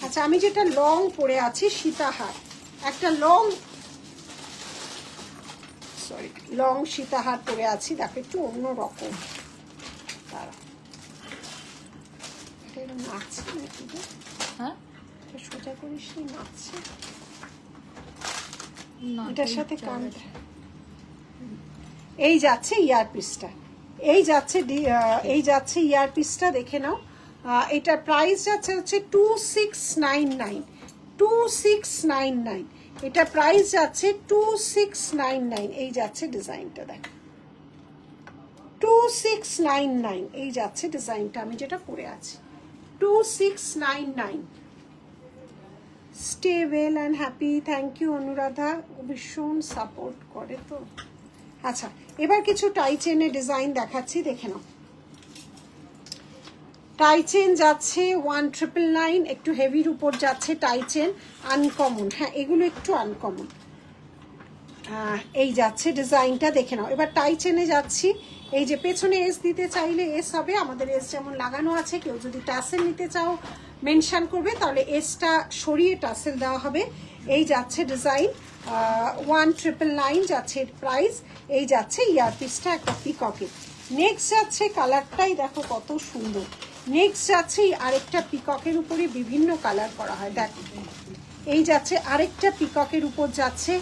আচ্ছা, আমি যেটা লং পরে আছি সীতাহার, একটা লং সীতাহার পরে আছি, দেখো একটু অন্য রকম। তারা নাচছে নাকি? হ্যাঁ, সোজা করিস নি, নাচছে। না, এটার সাথে কান, এই যাচ্ছে ইয়ারপিসটা, এই যাচ্ছে ইয়ারপিসটা, দেখে নাও। এটার প্রাইস যাচ্ছে হচ্ছে 2699। এটা প্রাইস যাচ্ছে 2699। এই যাচ্ছে ডিজাইনটা, দেখো 2699। এই যাচ্ছে ডিজাইনটা, আমি যেটা পরে আছি 2699। Stay well and happy. Thank you Anuradha, ভীষণ সাপোর্ট করে তো। আচ্ছা, এবার কিছু টাই চেনের ডিজাইন দেখাচ্ছি, দেখে নাও। টাই চেন যাচ্ছে 1999, একটু হেভির উপর যাচ্ছে টাই চেন, আনকমন। হ্যাঁ, এগুলো একটু আনকমন। এই যাচ্ছে ডিজাইনটা, দেখে নাও। এবার টাই চেনে যাচ্ছি, এই যে পেছনে এস দিতে চাইলে এস হবে, আমাদের এস যেমন লাগানো আছে। কেউ যদি টাসেল নিতে চাও মেনশন করবে, তাহলে এসটা সরিয়ে টাসেল দেওয়া হবে। এই যাচ্ছে ডিজাইন 1999 যাচ্ছে প্রাইস। এই যাচ্ছে ইয়ারপিসটা একটা পিককে। নেক্সট যাচ্ছে, কালারটাই দেখো কত সুন্দর। নেক্সট যাচ্ছে আরেকটা পিককের উপরে বিভিন্ন কালার করা হয়, দেখো। এই যাচ্ছে আরেকটা পিককের উপর যাচ্ছে,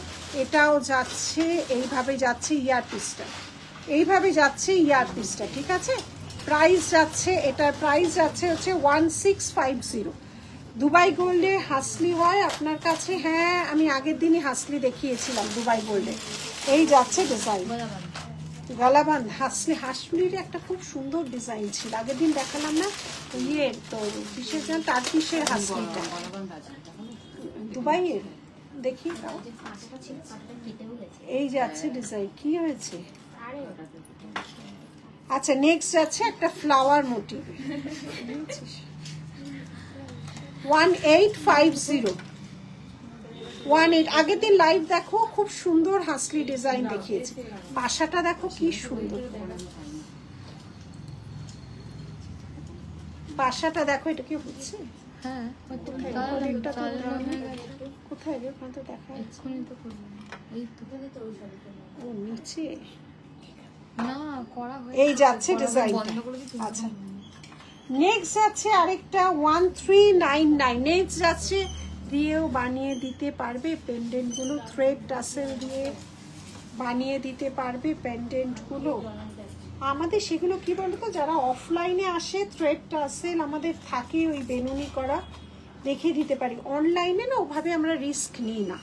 এটাও যাচ্ছে এইভাবে যাচ্ছে ইয়ারপিসটা, এইভাবে যাচ্ছে ইয়ারপিসটা, ঠিক আছে। প্রাইস যাচ্ছে, এটার প্রাইস যাচ্ছে হচ্ছে 1650। দুবাই গোল্ডে হাসলি হয় আপনার কাছে? হ্যাঁ, আমি আগের দিনই হাসলি দেখিয়েছিলাম দুবাই গোল্ডে। এই যাচ্ছে ডিজাইন গলাবান হাসলির একটা খুব সুন্দর ডিজাইন ছিল, আগের দিন দেখালাম না, ইয়ের তো বিশেষ তার পিসের হাসলিটা দুবাইয়ের, দেখি। এই যাচ্ছে ডিজাইন, কি হয়েছে? আচ্ছা, নেক্সট যাচ্ছে একটা ফ্লাওয়ার মোটিভ 1850। আগের দিন লাইভ দেখো, খুব সুন্দর হাসলি ডিজাইন দেখিয়েছে। পাশাটা দেখো কি সুন্দর, পাশাটা দেখো। এটা কি হচ্ছে? হ্যাঁ, কোথায় রে? ওখানে তো দেখা যাচ্ছে। ও নিচে, না করা হয়। এই যাচ্ছে ডিজাইন। আচ্ছা, নেক্সট যাচ্ছে আরেকটা 1399। নেক্সট যাচ্ছে দিয়েও বানিয়ে দিতে পারবে পেন্ডেন্টগুলো, থ্রেড টাসেল দিয়ে বানিয়ে দিতে পারবে পেন্ডেন্টগুলো। আমাদের সেগুলো কি বলতো, যারা অফলাইনে আসে থ্রেড টাসেল আমাদের থাকে ওই বেনুনি করা, দেখে দিতে পারি। অনলাইনে না ওভাবে আমরা রিস্ক নিই না।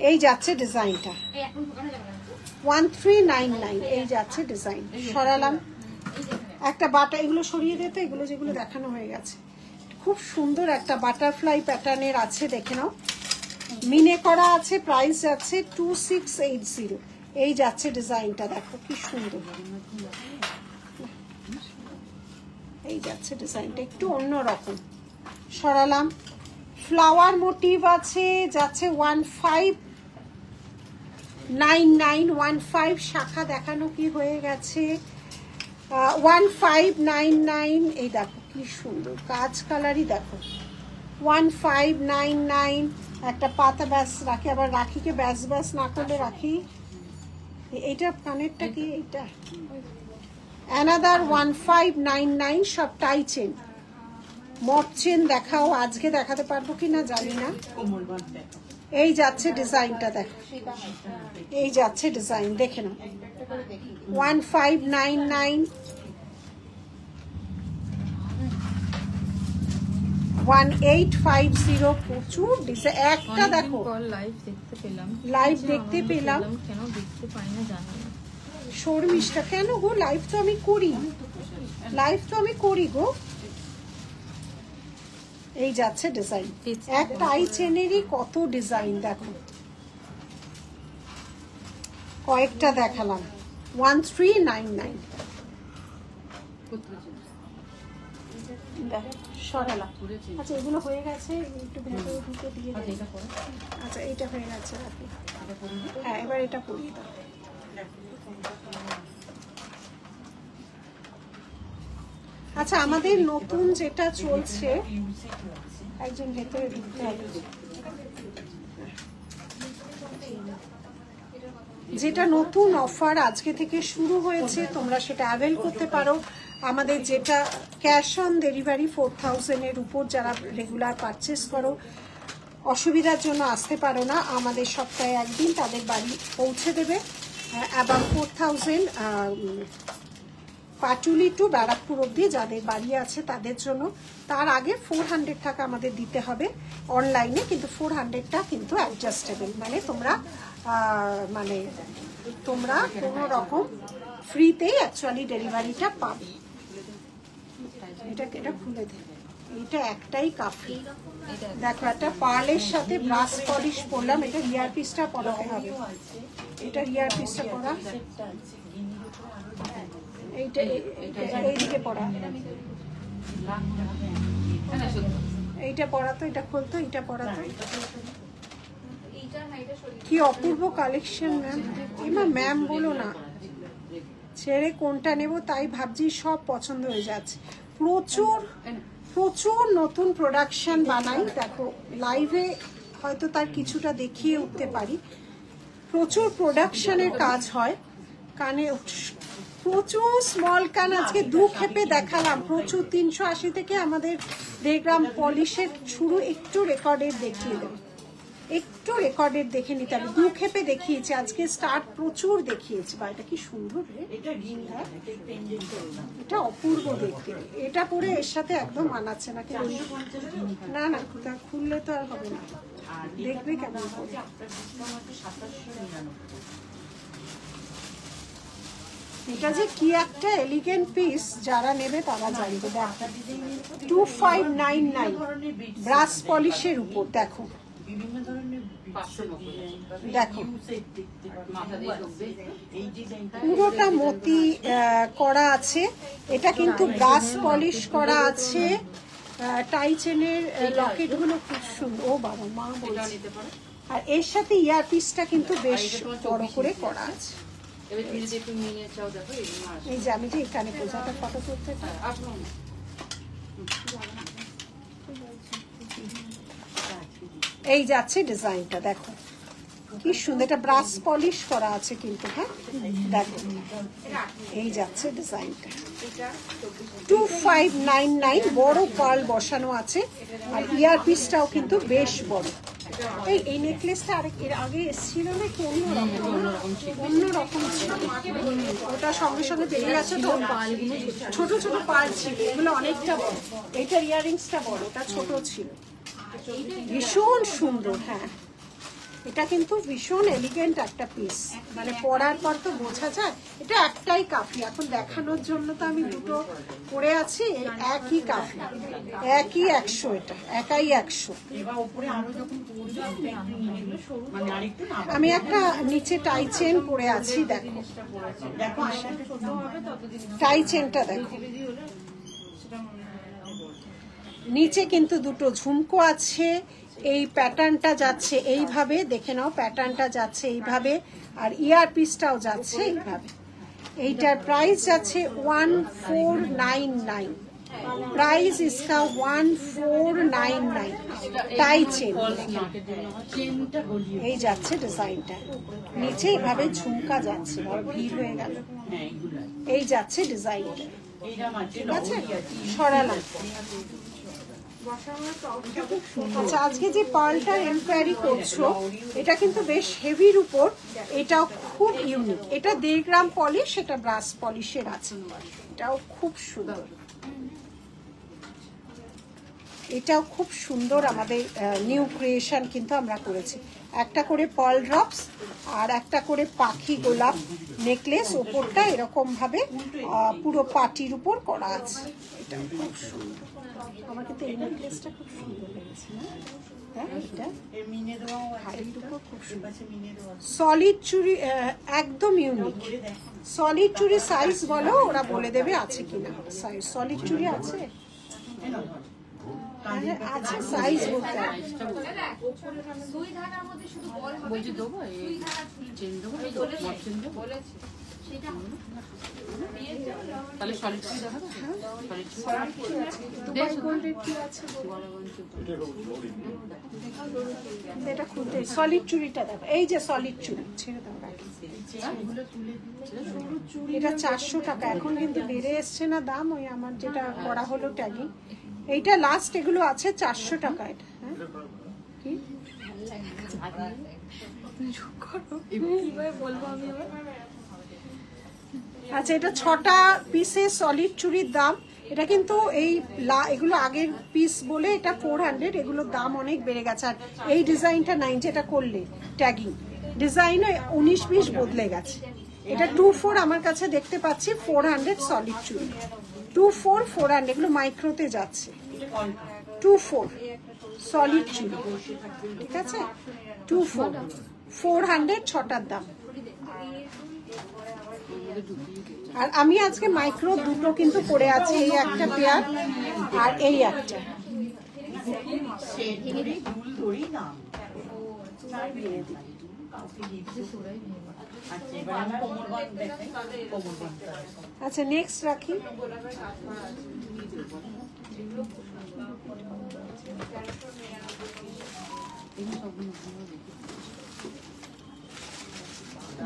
এই যাচ্ছে ডিজাইনটা 1399। এই যাচ্ছে ডিজাইন, সরালাম একটা বাটা, এগুলো সরিয়ে দিতে, এগুলো যেগুলো দেখানো হয়ে গেছে। খুব সুন্দর একটা বাটারফ্লাই প্যাটার্নের আছে, দেখে নাও, মিনে করা আছে। প্রাইস যাচ্ছে 2680। এই যাচ্ছে ডিজাইনটা, দেখো কি সুন্দর। এই যাচ্ছে ডিজাইনটা একটু অন্যরকম, সরালাম। ফ্লাওয়ার মোটিভ আছে, যাচ্ছে 1599। 15 শাখা দেখানো কি হয়ে গেছে, 1599। এই দেখো কি সুন্দর কাজ, কালারই দেখো 1599। একটা পাতা ব্যাস রাখি, আবার রাখিকে ব্যাস ব্যাস না করলে রাখি। এইটা কানেরটা কি? এইটা অ্যানাদার 1599। সব টাই চেন, মট চেন দেখাও, আজকে দেখাতে পারবো কিনা জানি না। এই যাচ্ছে ডিজাইনটা, দেখো এই যাচ্ছে ডিজাইন, দেখে নাও 1599। 1850। প্রচুর ডিজাইন। একটা দেখো লাইভ দেখতে পেলাম, কেন দেখতে পাই না জানি না। শর্মিষ্ঠা, কেন গো? লাইভ তো আমি করি, গো। এই যাচ্ছে ডিজাইন, একটা আই চেনেরই কত ডিজাইন দেখো। কয়েকটা দেখালাম 1399 সরালাম। আচ্ছা এগুলো হয়ে গেছে, একটু ভেতরে ঢুকে দিয়ে আচ্ছা এইটা হয়ে গেছে রাখি। হ্যাঁ এবার এটা পরিয়ে দাও। আচ্ছা আমাদের নতুন যেটা চলছে, একজন ভেতরে ঢুকতে হবে, যেটা নতুন অফার আজকে থেকে শুরু হয়েছে, তোমরা সেটা অ্যাভেল করতে পারো। আমাদের যেটা ক্যাশ অন ডেলিভারি 4000-এর উপর যারা রেগুলার পারচেস করো, অসুবিধার জন্য আসতে পারো না, আমাদের সপ্তাহে একদিন তাদের বাড়ি পৌঁছে দেবে। এবং 4000 পাটুলি টু ব্যারাকপুর অব্দি যাদের বাড়ি আছে তাদের জন্য। তার আগে 400 টাকা আমাদের দিতে হবে অনলাইনে, কিন্তু 400টা কিন্তু অ্যাডজাস্টেবল, মানে তোমরা কোনো রকম ফ্রিতেই অ্যাকচুয়ালি ডেলিভারিটা পাবে। এটা খুলে দেবে, এটা একটাই কাফি। দেখো একটা পার্লের সাথে ব্রাশ পলিশ পরলাম, এটা ইয়ার পিসটা পরাতে হবে, এটা ইয়ার পিসটা পরা, এইদিকে পরা, এইটা পরাতো, এটা খুলতো, এটা পরাতো। কি অপূর্ব কালেকশন ম্যাম। এমা ম্যাম বলো না, ছেড়ে কোনটা নেব তাই ভাবছি, সব পছন্দ হয়ে যাচ্ছে। প্রচুর নতুন প্রোডাকশন বানাই, দেখো লাইভে হয়তো তার কিছুটা দেখিয়ে উঠতে পারি। প্রচুর প্রোডাকশনের কাজ হয়, কানে প্রচুর স্মল কান আজকে 2 খেপে দেখালাম, প্রচুর 380 থেকে আমাদের 1.5 গ্রাম পলিশের শুরু। একটু রেকর্ডের দেখিয়ে দেবো, একটু রেকর্ডের দেখে নিতে হবে। 2 খেপে দেখিয়েছি আজকে, স্টার্ট প্রচুর দেখিয়েছি। বা এটা কি সুন্দর রে, এটা অপূর্ব দেখতে। এটা পরে এর সাথে একদম মানাচ্ছে না, না না খুললে তো আর হবে না, দেখবে কেমন করে। এটা যে কি একটা এলিগেন্ট পিস, যারা নেবে তারা জানবে। দেখো 2599 ব্রাশ পলিশের উপর, দেখো দেখো পুরোটা মতি করা আছে। এটা কিন্তু ব্রাশ পলিশ করা আছে, টাই চেনের লকেট গুলো খুব সুন্দর। ও বাবা মা বলছে। আর এর সাথে ইয়ার পিসটা কিন্তু বেশ বড় করে করা আছে। এই যে আমি যে এখানে পূজাটা ফটো করতে পারি, এই যাচ্ছে ডিজাইনটা, দেখো কি সুন্দর। এটা ব্রাশ পলিশ করা আছে কিন্তু, হ্যাঁ দেখো এই যাচ্ছে ডিজাইনটা। 2599 বড় পার্ল বসানো আছে, আর ইয়ার পিসটাও কিন্তু বেশ বড়। এই নেকলেসটা এর আগে এসেছিল না কি অন্যরকম ছিল, ওটা সঙ্গে সঙ্গে বেরিয়ে আছে তো, ছোট ছোট পার্ল ছিল, এগুলো অনেকটা বড়। এইটার ইয়ারিংসটা বড়, ওটা ছোট ছিল, ভীষণ সুন্দর। হ্যাঁ এটা কিন্তু ভীষণ এলিগেন্ট একটা পিস, মানে পরার পর তো বোঝা যায়। এটা একটাই কাফি, এখন দেখানোর জন্য তো আমি দুটো পরে আছি, একই কাফি, একই 100, এটা একাই 100। আমি একটা নিচে টাই চেন পরে আছি, দেখো টাই চেনটা দেখো, নিচে কিন্তু দুটো ঝুমকো আছে। এই প্যাটার্নটা যাচ্ছে এইভাবে, দেখে নাও প্যাটার্নটা যাচ্ছে এইভাবে, আর ইয়ার পিসটাও যাচ্ছে এইভাবে। এইটার প্রাইস যাচ্ছে 1499, প্রাইস इसका 1499 টাই চেন। এই যাচ্ছে ডিজাইনটা, নিচে এইভাবে ঝুমকা যাচ্ছে, ভিড় হয়ে গেল। এই যাচ্ছে ডিজাইনটা, ঠিক আছে সরালাম। আচ্ছা আজকে যে পার্লটার এনকোয়ারি করছো, এটা কিন্তু বেশ হেভির উপর, এটাও খুব ইউনিক। এটা 1.5 গ্রাম পলিশ, এটা ব্রাশ পলিশের আছে, এটাও খুব সুন্দর। এটাও খুব সুন্দর, আমাদের নিউ ক্রিয়েশন কিন্তু আমরা করেছি। একটা করে পার্ল ড্রপস আর একটা করে পাখি গোলাপ নেকলেস, ওপরটা এরকম ভাবে পুরো পাটির উপর করা আছে। এটা খুব সুন্দর, আমার কিন্তু এই নেকলেসটা খুব সুন্দর লেগেছে না। হ্যাঁ এটা হাড়ির উপর দেখো খুব সুন্দর সলিড চুড়ি, একদম ইউনিক। সলিড চুড়ি সাইজ বলো, ওরা বলে দেবে আছে কিনা সাইজ। সলিড চুড়ি আছে, আছে সাইজ বলতে বলছি দেবো, চেন দেবো, চেন দেবো, তাহলে সলিড চুড়ি দেখাবো। দুবাই গোল্ডের কি আছে এটা খুলতে, সলিড চুড়িটা দেখো, এই যে সলিড চুড়ি, ছেড়ে দাও রাখি। এটা 400 টাকা, এখন কিন্তু বেড়ে এসছে না দাম, ওই আমার যেটা করা হলো ট্যাগিং। এইটা লাস্ট, এগুলো আছে 400 টাকা। এটা হ্যাঁ কি আচ্ছা, এটা 6টা পিসের সলিড চুড়ির দাম। এটা কিন্তু এগুলো আগের পিস বলে এটা 400, এগুলোর দাম অনেক বেড়ে গেছে। আর এই ডিজাইনটা 90, এটা করলে ট্যাগিং ডিজাইনও 19-20 বদলে গেছে। এটা 24 আমার কাছে দেখতে পাচ্ছি 400 সলিড চুড়ি, 24-400, এগুলো মাইক্রোতে যাচ্ছে। 24 সলিড চুড়ি, ঠিক আছে, 24-400, 6টার দাম। আর আমি আজকে মাইক্রো দুটো কিন্তু পরে আছি, এই একটা পেয়ার আর এই একটা। আচ্ছা নেক্সট রাখি।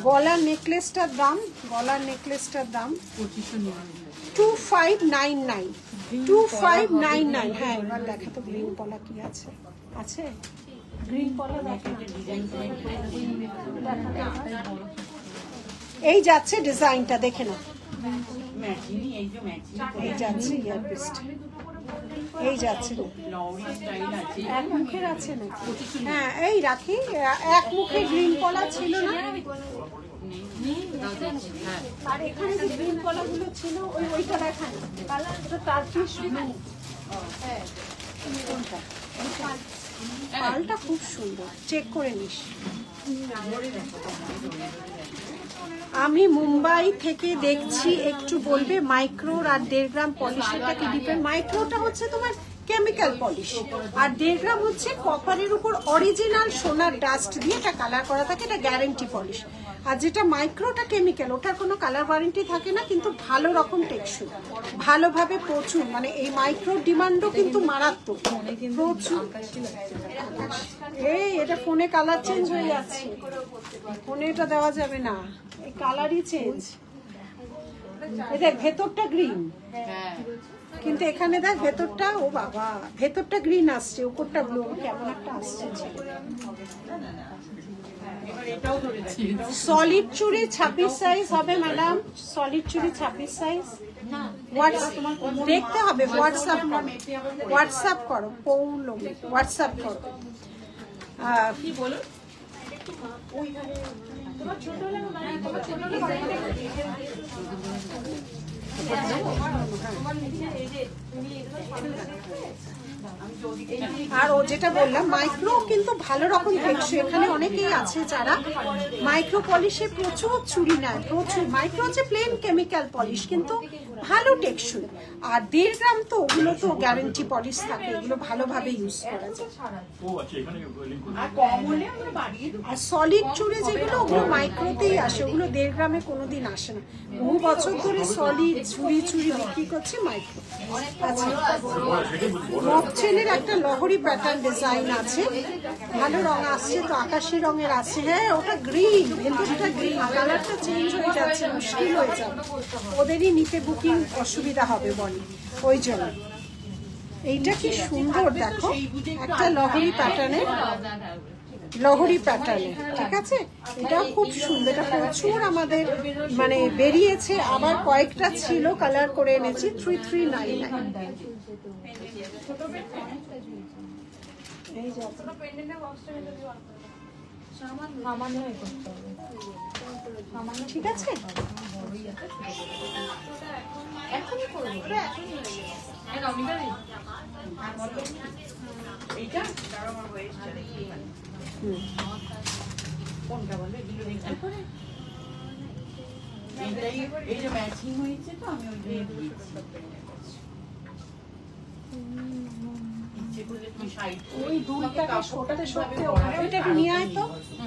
গলার নেকলেসটার দাম, গলার নেকলেসটার দাম 2599, 2599। হ্যাঁ এবার দেখা তো গ্রিন পলা কি আছে, আছে গ্রিন পলা দেখা। এই যাচ্ছে ডিজাইনটা দেখে না, এই যাচ্ছে ইয়ারপিসটা, এই যাচ্ছে এক মুখের আছে না। হ্যাঁ এই রাখি, এক মুখে গ্রিন পলা ছিল না, আর এখানে যে গ্রিন পলাগুলো ছিল ওইটা দেখান, এটা টার্কিশ ব্লু। পালটা খুব সুন্দর, চেক করে নিস। আমি মুম্বাই থেকে দেখছি, একটু বলবে মাইক্রোর আর 1.5 গ্রাম পলিশটা কি ডিফারেন্ট? মাইক্রোটা হচ্ছে তোমার কেমিক্যাল পলিশ, আর 1.5 গ্রাম হচ্ছে কপারের উপর অরিজিনাল সোনার ডাস্ট দিয়ে এটা কালার করা থাকে, এটা গ্যারান্টি পলিশ। আর যেটা মাইক্রোটা কেমিক্যাল, ওটার কোনো কালার ওয়ারেন্টি থাকে না, কিন্তু ভালো রকম টেকসই, ভালোভাবে প্রচুর, মানে এই মাইক্রোর ডিমান্ডও কিন্তু মারাত্মক প্রচুর। এই এটা ফোনে কালার চেঞ্জ হয়ে যাচ্ছে, ফোনে এটা দেওয়া যাবে না, এই কালারই চেঞ্জ। এই দেখ ভেতরটা গ্রিন, কিন্তু এখানে দেখ ভেতরটা, ও বাবা ভেতরটা গ্রিন আসছে, উপরটা ব্লু, কেমন একটা আসছে। সলিড চুড়ি 26 সাইজ হবে ম্যাডাম, সলিড চুড়ি 26 সাইজ। দেখতে হবে, হোয়াটসঅ্যাপ করো, পৌলমি হোয়াটসঅ্যাপ করো। কি বলো আর ও যেটা বললাম মাইক্রো কিন্তু ভালো রকম টেকসই। এখানে অনেকেই আছে যারা মাইক্রো পলিশে প্রচুর চুরি নেয়, প্রচুর। মাইক্রো হচ্ছে প্লেন কেমিক্যাল পলিশ, কিন্তু ভালো টেকসই। আর 1.5 গ্রাম তো ওগুলো তো গ্যারান্টি পলিশ থাকে, এগুলো ভালোভাবে ইউজ করা যায়। আর সলিড চুড়ি যেগুলো, ওগুলো মাইক্রোতেই আসে, ওগুলো 1.5 গ্রামে কোনোদিন আসে না। বহু বছর ধরে সলিড চুড়ি বিক্রি করছে মাইক্রো। আচ্ছা মকছেলের একটা লহরি প্যাটার্ন ডিজাইন আছে, ভালো রং আসছে তো, আকাশি রঙের আছে। হ্যাঁ ওটা গ্রিন, ভেতরটা গ্রিন, কালারটা চেঞ্জ হয়ে যাচ্ছে, মুশকিল হয়ে যাবে, ওদেরই নিতে বুকিং অসুবিধা হবে বলে, ওই জন্য। এইটা কি সুন্দর দেখো, একটা লহরি প্যাটার্নের, লহরি প্যাটার্নের, ঠিক আছে, এটাও খুব সুন্দর। এটা প্রচুর আমাদের মানে বেরিয়েছে, আবার কয়েকটা ছিল, কালার করে এনেছি। 3399। ঠিক আছে, এইটা কোনটা বলো এগুলো রেখে করে এইটাই এই যে ম্যাচিং হয়েছে তো আমি ওই দিয়ে দিয়েছি ওই দুলটাকে সরতে সরতে ওইটাকে নিয়ে আয় তো,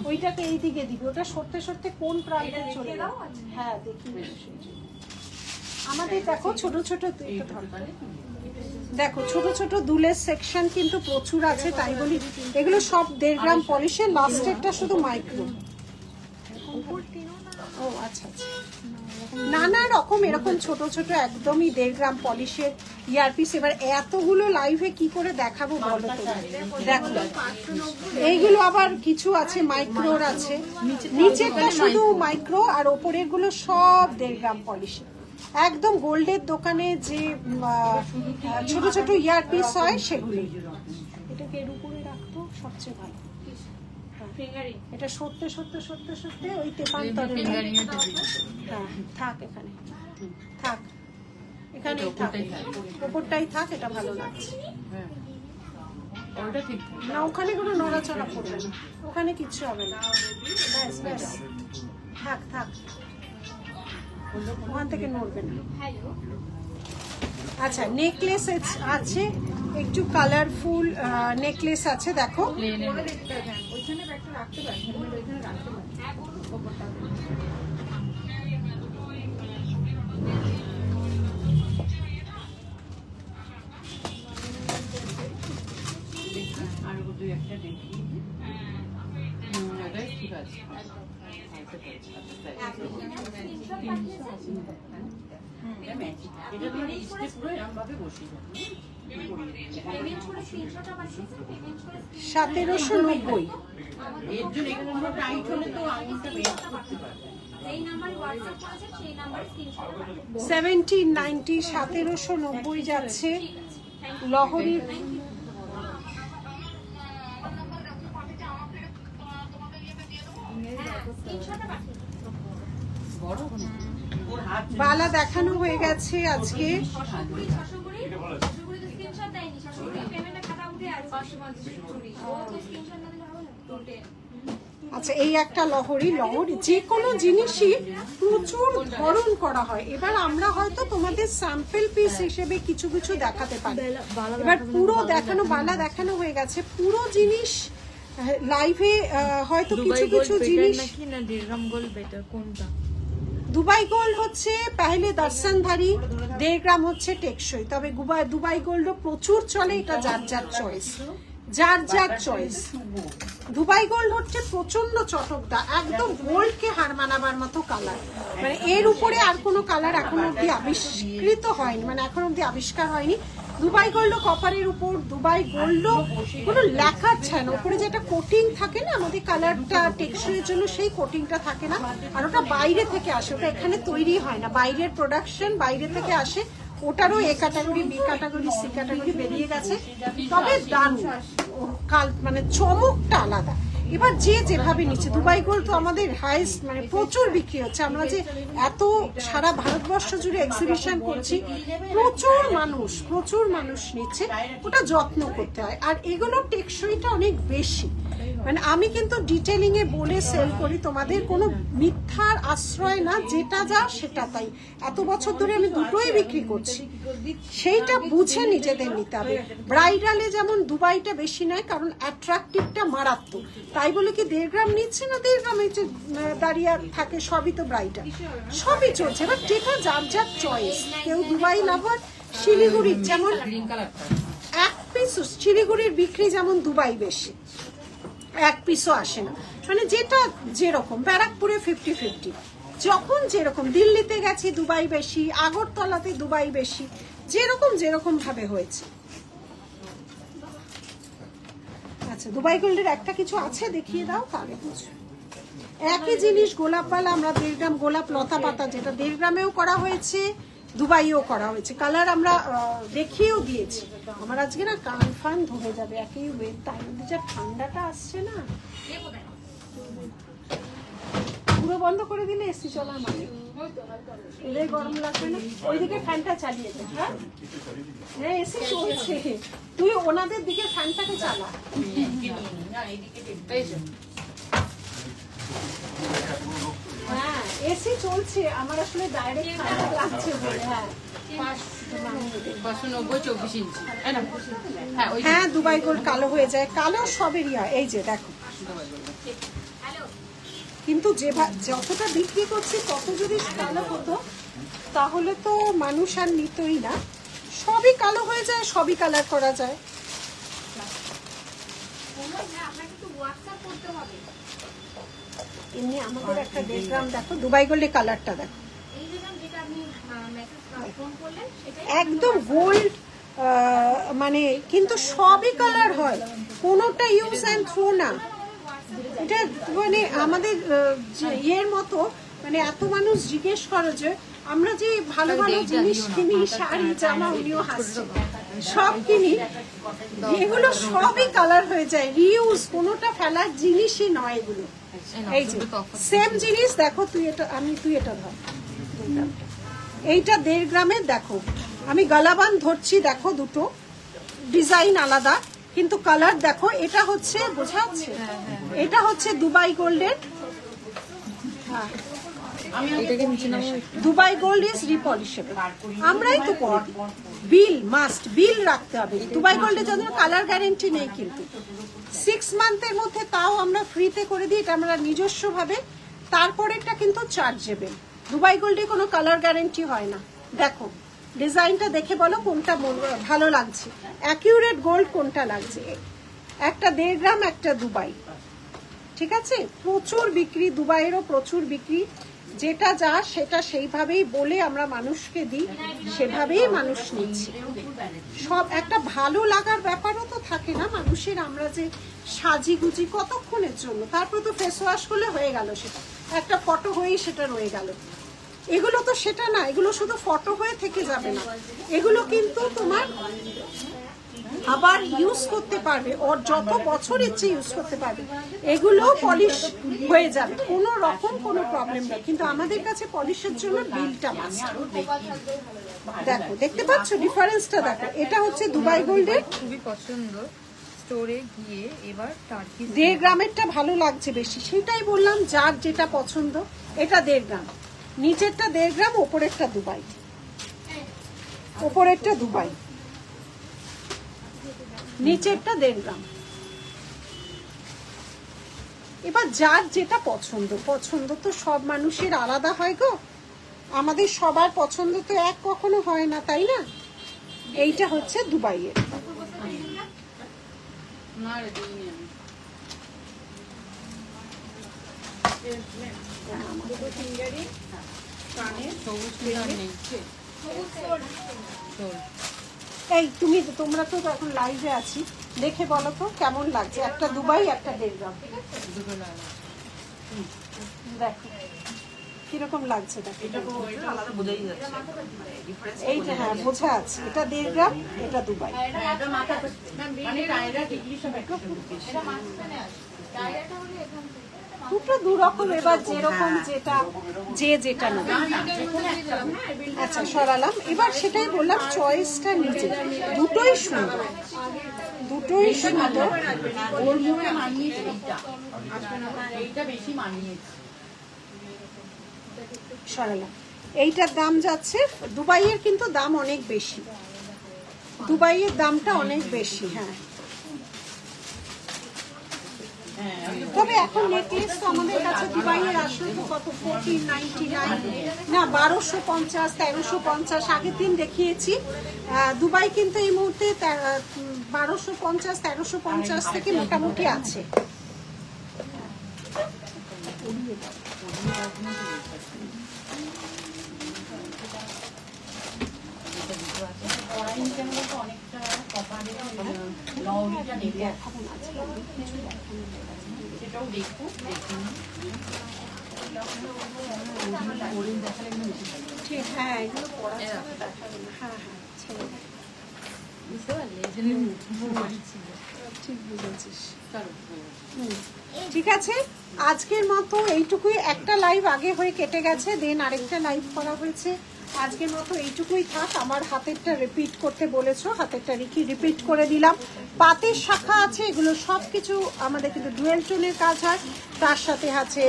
ওইটাকে এই দিকে দিবি, ওটা সরতে সরতে কোন প্রান্তে চলে যাও। হ্যাঁ দেখি আমাদের দেখো ছোট ছোট দেখো ছোট ছোট দুলের সেকশন কিন্তু প্রচুর আছে, তাই বলি এগুলো সব 1.5 গ্রাম পলিশের, লাস্টেরটা শুধু মাইক্রো। ও আচ্ছা আচ্ছা, নানা রকম এরকম ছোট ছোট একদমই 1.5 গ্রাম পলিশের ইয়ারপিস। এবার এতগুলো লাইভে কি করে দেখাবো বলো তো। দেখো এইগুলো আবার কিছু আছে মাইক্রোর আছে, নিচেরটা শুধু মাইক্রো আর ওপরের গুলো সব 1.5 গ্রাম পলিশের। একদম গোল্ডের দোকানে যে ছোট ছোট ইয়ারপিস হয় সেগুলো। এটাকে এর উপরে রাখতো সবচেয়ে ভালো। এটা সরতে সরতে সরতে সরতে ওই তেপান্তরে হ্যাঁ থাক, এখানে থাক, এখানেই থাক, ওপরটাই থাক, এটা ভালো লাগছে না। ওখানে কোনো নড়াচড়া করবে না, ওখানে কিচ্ছু হবে না, ব্যাস ব্যাস থাক থাক, ওখান থেকে নড়বে না। আচ্ছা নেকলেস আছে, একটু কালারফুল নেকলেস আছে দেখো। ঠিক আছে এটা মানে স্টে পুরো এরকম ভাবে বসে যাবে। 1790 এর জন্য একটু টাইট হলে তো আঙুলটা বের করতে পারবে। 1790 1790 যাচ্ছে লহরী। বালা দেখানো হয়ে গেছে আজকে। আচ্ছা এই একটা লহরী, লহরী যে কোনো জিনিসই প্রচুর ধরন করা হয়। এবার আমরা হয়তো তোমাদের স্যাম্পল পিস হিসেবে কিছু কিছু দেখাতে পারি। এবার পুরো দেখানো, বালা দেখানো হয়ে গেছে, পুরো জিনিস লাইভে হয়তো কিছু কিছু জিনিস। দুবাই গোল্ড হচ্ছে পেহলে দর্শনধারী, 1.5 গ্রাম হচ্ছে টেকসই। তবে দুবাই গোল্ডও প্রচুর চলে, এটা যার যার চয়েস, যার যার চয়েস। দুবাই গোল্ড হচ্ছে প্রচন্ড চটকদার, একদম গোল্ডকে হার মানাবার মতো কালার। মানে এর উপরে আর কোনো কালার এখন অব্দি আবিষ্কৃত হয়নি, মানে এখন অব্দি আবিষ্কার হয়নি। দুবাই গোল্ড কপারের উপর দুবাই গোল্ড কোনো লেখা ছায় না, উপরে যেটা কোটিং থাকে না আমাদের কালারটা টেকসইয়ের জন্য, সেই কোটিংটা থাকে না। আর ওটা বাইরে থেকে আসে, ওটা এখানে তৈরি হয় না, বাইরের প্রোডাকশন, বাইরে থেকে আসে। ওটারও A category, B category, C category বেরিয়ে গেছে। তবে দারুণ, মানে চমকটা আলাদা। এবার যে যেভাবে নিচ্ছে, দুবাই গোল্ড তো আমাদের হাইস্ট, মানে প্রচুর বিক্রি হচ্ছে। আমরা যে এত সারা ভারতবর্ষ জুড়ে এক্সিবিশন করছি, প্রচুর মানুষ নিচ্ছে, ওটা যত্ন করতে হয়। আর এগুলো টেকসইটা অনেক বেশি, মানে আমি কিন্তু ডিটেলিং এ বলে সেল করি, তোমাদের কোনো মিথ্যার আশ্রয় না, যেটা যা সেটা তাই। এত বছর ধরে আমি দুটোই বিক্রি করছি, সেইটা বুঝে নিজেদের নিতে হবে। ব্রাইডালে যেমন দুবাইটা বেশি নয়, কারণ অ্যাট্রাকটিভটা মারাত্মক। তাই বলে কি 1.5 গ্রাম নিচ্ছে না, 1.5 গ্রাম দাঁড়িয়ে থাকে, সবই তো ব্রাইডাল, সবই চলছে। এবার যেটা যার যার চয়েস। কেউ দুবাই লাভার, শিলিগুড়ির যেমন 1 পিস, শিলিগুড়ির বিক্রি যেমন দুবাই বেশি, 1 পিসও আসে না, মানে যেটা যেরকম। ব্যারাকপুরে 50-50, যখন যেরকম। দিল্লিতে গেছি দুবাই বেশি, আগরতলাতে দুবাই বেশি, যেরকম ভাবে হয়েছে। আচ্ছা দুবাই গোল্ডের একটা কিছু আছে, দেখিয়ে দাও তাহলে বুঝো। একই জিনিস গোলাপওয়ালা, আমরা 1.5 গ্রাম গোলাপ লতা পাতা, যেটা 1.5 গ্রামেও করা হয়েছে, দুবাইও করা হয়েছে। কালার আমরা দেখিয়েও দিয়েছি। আমার আজকে না কান ফান ধরে যাবে, একই ওয়েট, তাই মধ্যে যা ঠান্ডাটা আসছে না, পুরো বন্ধ করে দিলে এসি চলার মানে এদের গরম লাগবে না। ওইদিকে ফ্যানটা চালিয়ে দে। হ্যাঁ এসি চলছে, তুই ওনাদের দিকে ফ্যানটাকে চালা। এসি চলছে, আমার আসলে ডাইরেক্ট ঠান্ডা লাগছে বলে। হ্যাঁ 590 24 ইঞ্চি। হ্যাঁ দুবাই গোল্ড কালো হয়ে যায়, কালো সবেরই হয়। এই যে দেখো, কিন্তু যতটা বিক্রি করছি তত যদি কালো হতো তাহলে তো মানুষ আর নিতই না। সবই কালো হয়ে যায়, সবই কালার করা যায়। এমনি আমাদের একটা 1.5 গ্রাম দেখো দুবাই গোল্ডের কালারটা দেখো, একদম গোল্ড মানে, কিন্তু সবই কালার হয়, কোনোটা ইউজ অ্যান্ড থ্রো না। এটা মানে আমাদের ইয়ের মতো, মানে এত মানুষ জিজ্ঞেস করে যে আমরা যে ভালো ভালো জিনিস কিনি, শাড়ি জামা, উনিও হাসছে, সব কিনি, এগুলো সবই কালার হয়ে যায়, রিউজ, কোনোটা ফেলার জিনিসই নয় এগুলো। এই যে সেম জিনিস দেখো, তুই এটা ধর, এইটা 1.5 গ্রামের দেখো, আমি গালাবান ধরছি দেখো, দুটো ডিজাইন আলাদা কিন্তু কালার দেখো। এটা হচ্ছে, বোঝা যাচ্ছে, এটা হচ্ছে দুবাই গোল্ডের, দুবাই গোল্ড ইজ রিপলিশেবল। আমরাই তো করি, বিল মাস্ট, বিল রাখতে হবে। দুবাই গোল্ডের জন্য কালার গ্যারেন্টি নেই, কিন্তু 6 মান্থের মধ্যে তাও আমরা ফ্রিতে করে দিই, এটা আমরা নিজস্ব ভাবে। তারপরেরটা কিন্তু চার্জেবল। দুবাই গোল্ডে কোনো কালার গ্যারেন্টি হয় না। দেখো ডিজাইনটা দেখে বলো কোনটা ভালো লাগছে, অ্যাকিউরেট গোল্ড কোনটা লাগছে। একটা 1.5 গ্রাম, একটা দুবাই, ঠিক আছে। প্রচুর বিক্রি, দুবাইয়েরও প্রচুর বিক্রি, যেটা যা সেটা সেইভাবেই বলে আমরা মানুষকে দিই, সেভাবেই মানুষ নিচ্ছে। সব একটা ভালো লাগার ব্যাপারও তো থাকে না মানুষের, আমরা যে সাজিগুজি কতক্ষণের জন্য, তারপর তো ফেস ওয়াশ করলে হয়ে গেল, সেটা একটা ফটো হয়েই সেটা রয়ে গেল। এগুলো তো সেটা না, এগুলো শুধু ফটো হয়ে থেকে যাবে না, এগুলো কিন্তু তোমার আবার ইউজ করতে পারবে, ওর যত বছর ইচ্ছে ইউজ করতে পারবে, এগুলো পলিশ হয়ে যাবে, কোনো রকম কোনো প্রবলেম নেই। কিন্তু আমাদের কাছে পলিশের জন্য বিলটা মাস্ট। দেখো, দেখতে পাচ্ছ ডিফারেন্সটা, দেখো এটা হচ্ছে দুবাই গোল্ডের, খুবই পছন্দ। স্টোরে গিয়ে এবার 1.5 গ্রামেরটা ভালো লাগছে বেশি, সেটাই বললাম, যার যেটা পছন্দ। এটা 1.5 গ্রাম, নিচেরটা 1.5 গ্রাম, ওপরেরটা দুবাই, ওপরেরটা দুবাই, নিচেরটা 1.5 গ্রাম। এবার যার যেটা পছন্দ, পছন্দ তো সব মানুষের আলাদা হয় গো, আমাদের সবার পছন্দ তো এক কখনো হয় না, তাই না। এইটা হচ্ছে দুবাইয়ের। এই তোমরা তো এখন লাইভে আছি, দেখে বলো তো কেমন লাগছে, একটা দুবাই, একটা 1.5 গ্রাম, দেখো কিরকম লাগছে। দেখো এইটা, হ্যাঁ বোঝা আছে, এটা 1.5 গ্রাম, এটা দুবাই। দুটো দুরকম, এবার যেরকম যেটা যেটা নেবে। আচ্ছা সরালাম, এবার সেটাই বললাম, চয়েসটা নিজে, দুটোই সুন্দর, দুটোই সুন্দর। সরালাম, এইটার দাম যাচ্ছে, দুবাইয়ের কিন্তু দাম অনেক বেশি, দুবাইয়ের দামটা অনেক বেশি। হ্যাঁ, তবে এখন নেকলেস তো আমাদের কাছে দুবাইয়ের আসলে তো কত, 1499 না 1250, 1350, আগের দিন দেখিয়েছি। দুবাই কিন্তু এই মুহূর্তে 1250, 1350 থেকে মোটামুটি আছে। হ্যাঁ এগুলো পড়া যাবে, দেখাবে না। হ্যাঁ হ্যাঁ, ছেড়ে দে, বুঝতে পারলে, ঠিক বুঝেছিস। ঠিক আছে, আজকের মতো এইটুকুই। একটা লাইভ আগে হয়ে কেটে গেছে, দেন আরেকটা লাইভ করা হয়েছে আজকের মতো এইটুকুই থাক। আমার হাতেরটা রিপিট করতে বলেছো, হাতেরটা রিপিট করে দিলাম। পাতের শাখা আছে, এগুলো সবকিছু আমাদের কিন্তু ডুয়েল টোনের কাজ হয়। তার সাথে আছে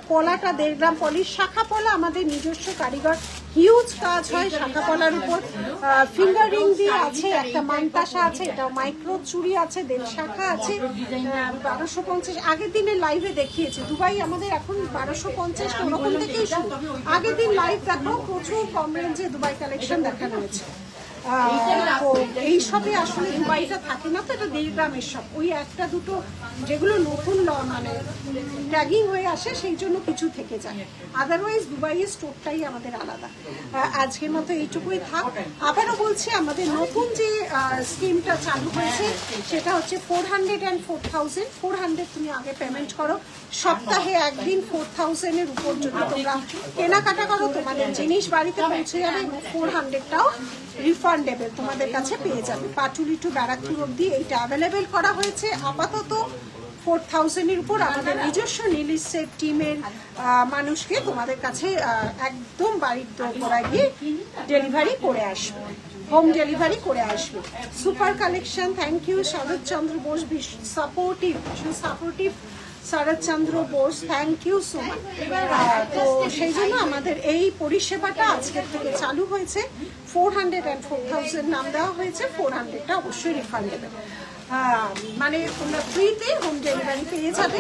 পলাটা 1.5 গ্রাম পলিশ, শাখা পলা আমাদের নিজস্ব কারিগর, হিউজ কাজ হয় শাখা পলার উপর। ফিঙ্গার রিং দিয়ে আছে, একটা মানতাসা আছে, এটা মাইক্রো চুড়ি আছে, দেড় শাখা আছে, 1250। আগের দিনের লাইভে দেখিয়েছি দুবাই আমাদের এখন 1250 ওরকম থেকেই শুরু। আগের দিন লাইভ দেখো প্রচুর কম রেঞ্জে দুবাই কালেকশন দেখানো হয়েছে। তো এইসবে আসলে দুবাইটা থাকে না, তো এটা 1.5 গ্রামের সব, ওই একটা দুটো যেগুলো নতুন মানে ট্যাগিং হয়ে আসে সেই জন্য কিছু থেকে যায়, আদারওয়াইজ দুবাইয়ের স্টোরটাই আমাদের আলাদা। আজকের মতো এইটুকুই থাক। আবারও বলছি, আমাদের নতুন যে স্কিমটা চালু হয়েছে সেটা হচ্ছে 400 and 4000। 400 তুমি আগে পেমেন্ট করো, সপ্তাহে একদিন 4000-এর উপর যদি তোমরা কেনাকাটা করো তোমাদের জিনিস বাড়িতে পৌঁছে যাবে, 400টাও রিফান্ডেবল তোমাদের কাছে পেয়ে যাবে। পাটুলি টু ব্যারাকপুর অব্দি এইটা অ্যাভেলেবেল করা হয়েছে। আপাতত 4000-এর উপর আমাদের নিজস্ব নীলিসের টিমের মানুষকে তোমাদের কাছে একদম বাড়ির দোরগোড়ায় গিয়ে ডেলিভারি করে আসবে, হোম ডেলিভারি করে আসবে। Super collection, thank you Sharatchandra Bose, supportive Sharatchandra Bose, thank you so much. তো সেই জন্য আমাদের এই পরিষেবাটা আজকের থেকে চালু হয়েছে। 400 and 4000 নাম দেওয়া হয়েছে, 400টা অবশ্যই রিফান্ডেবল, মানে তোমরা ফ্রিতে হোম ডেলিভারি পেয়ে যাবে।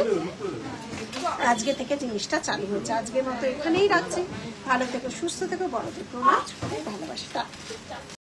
আজকে থেকে জিনিসটা চালু হয়েছে। আজকের মতো এখানেই রাখছি। ভালো থেকো, সুস্থ থেকো, বড়দের প্রণাম, ভালোবাসা।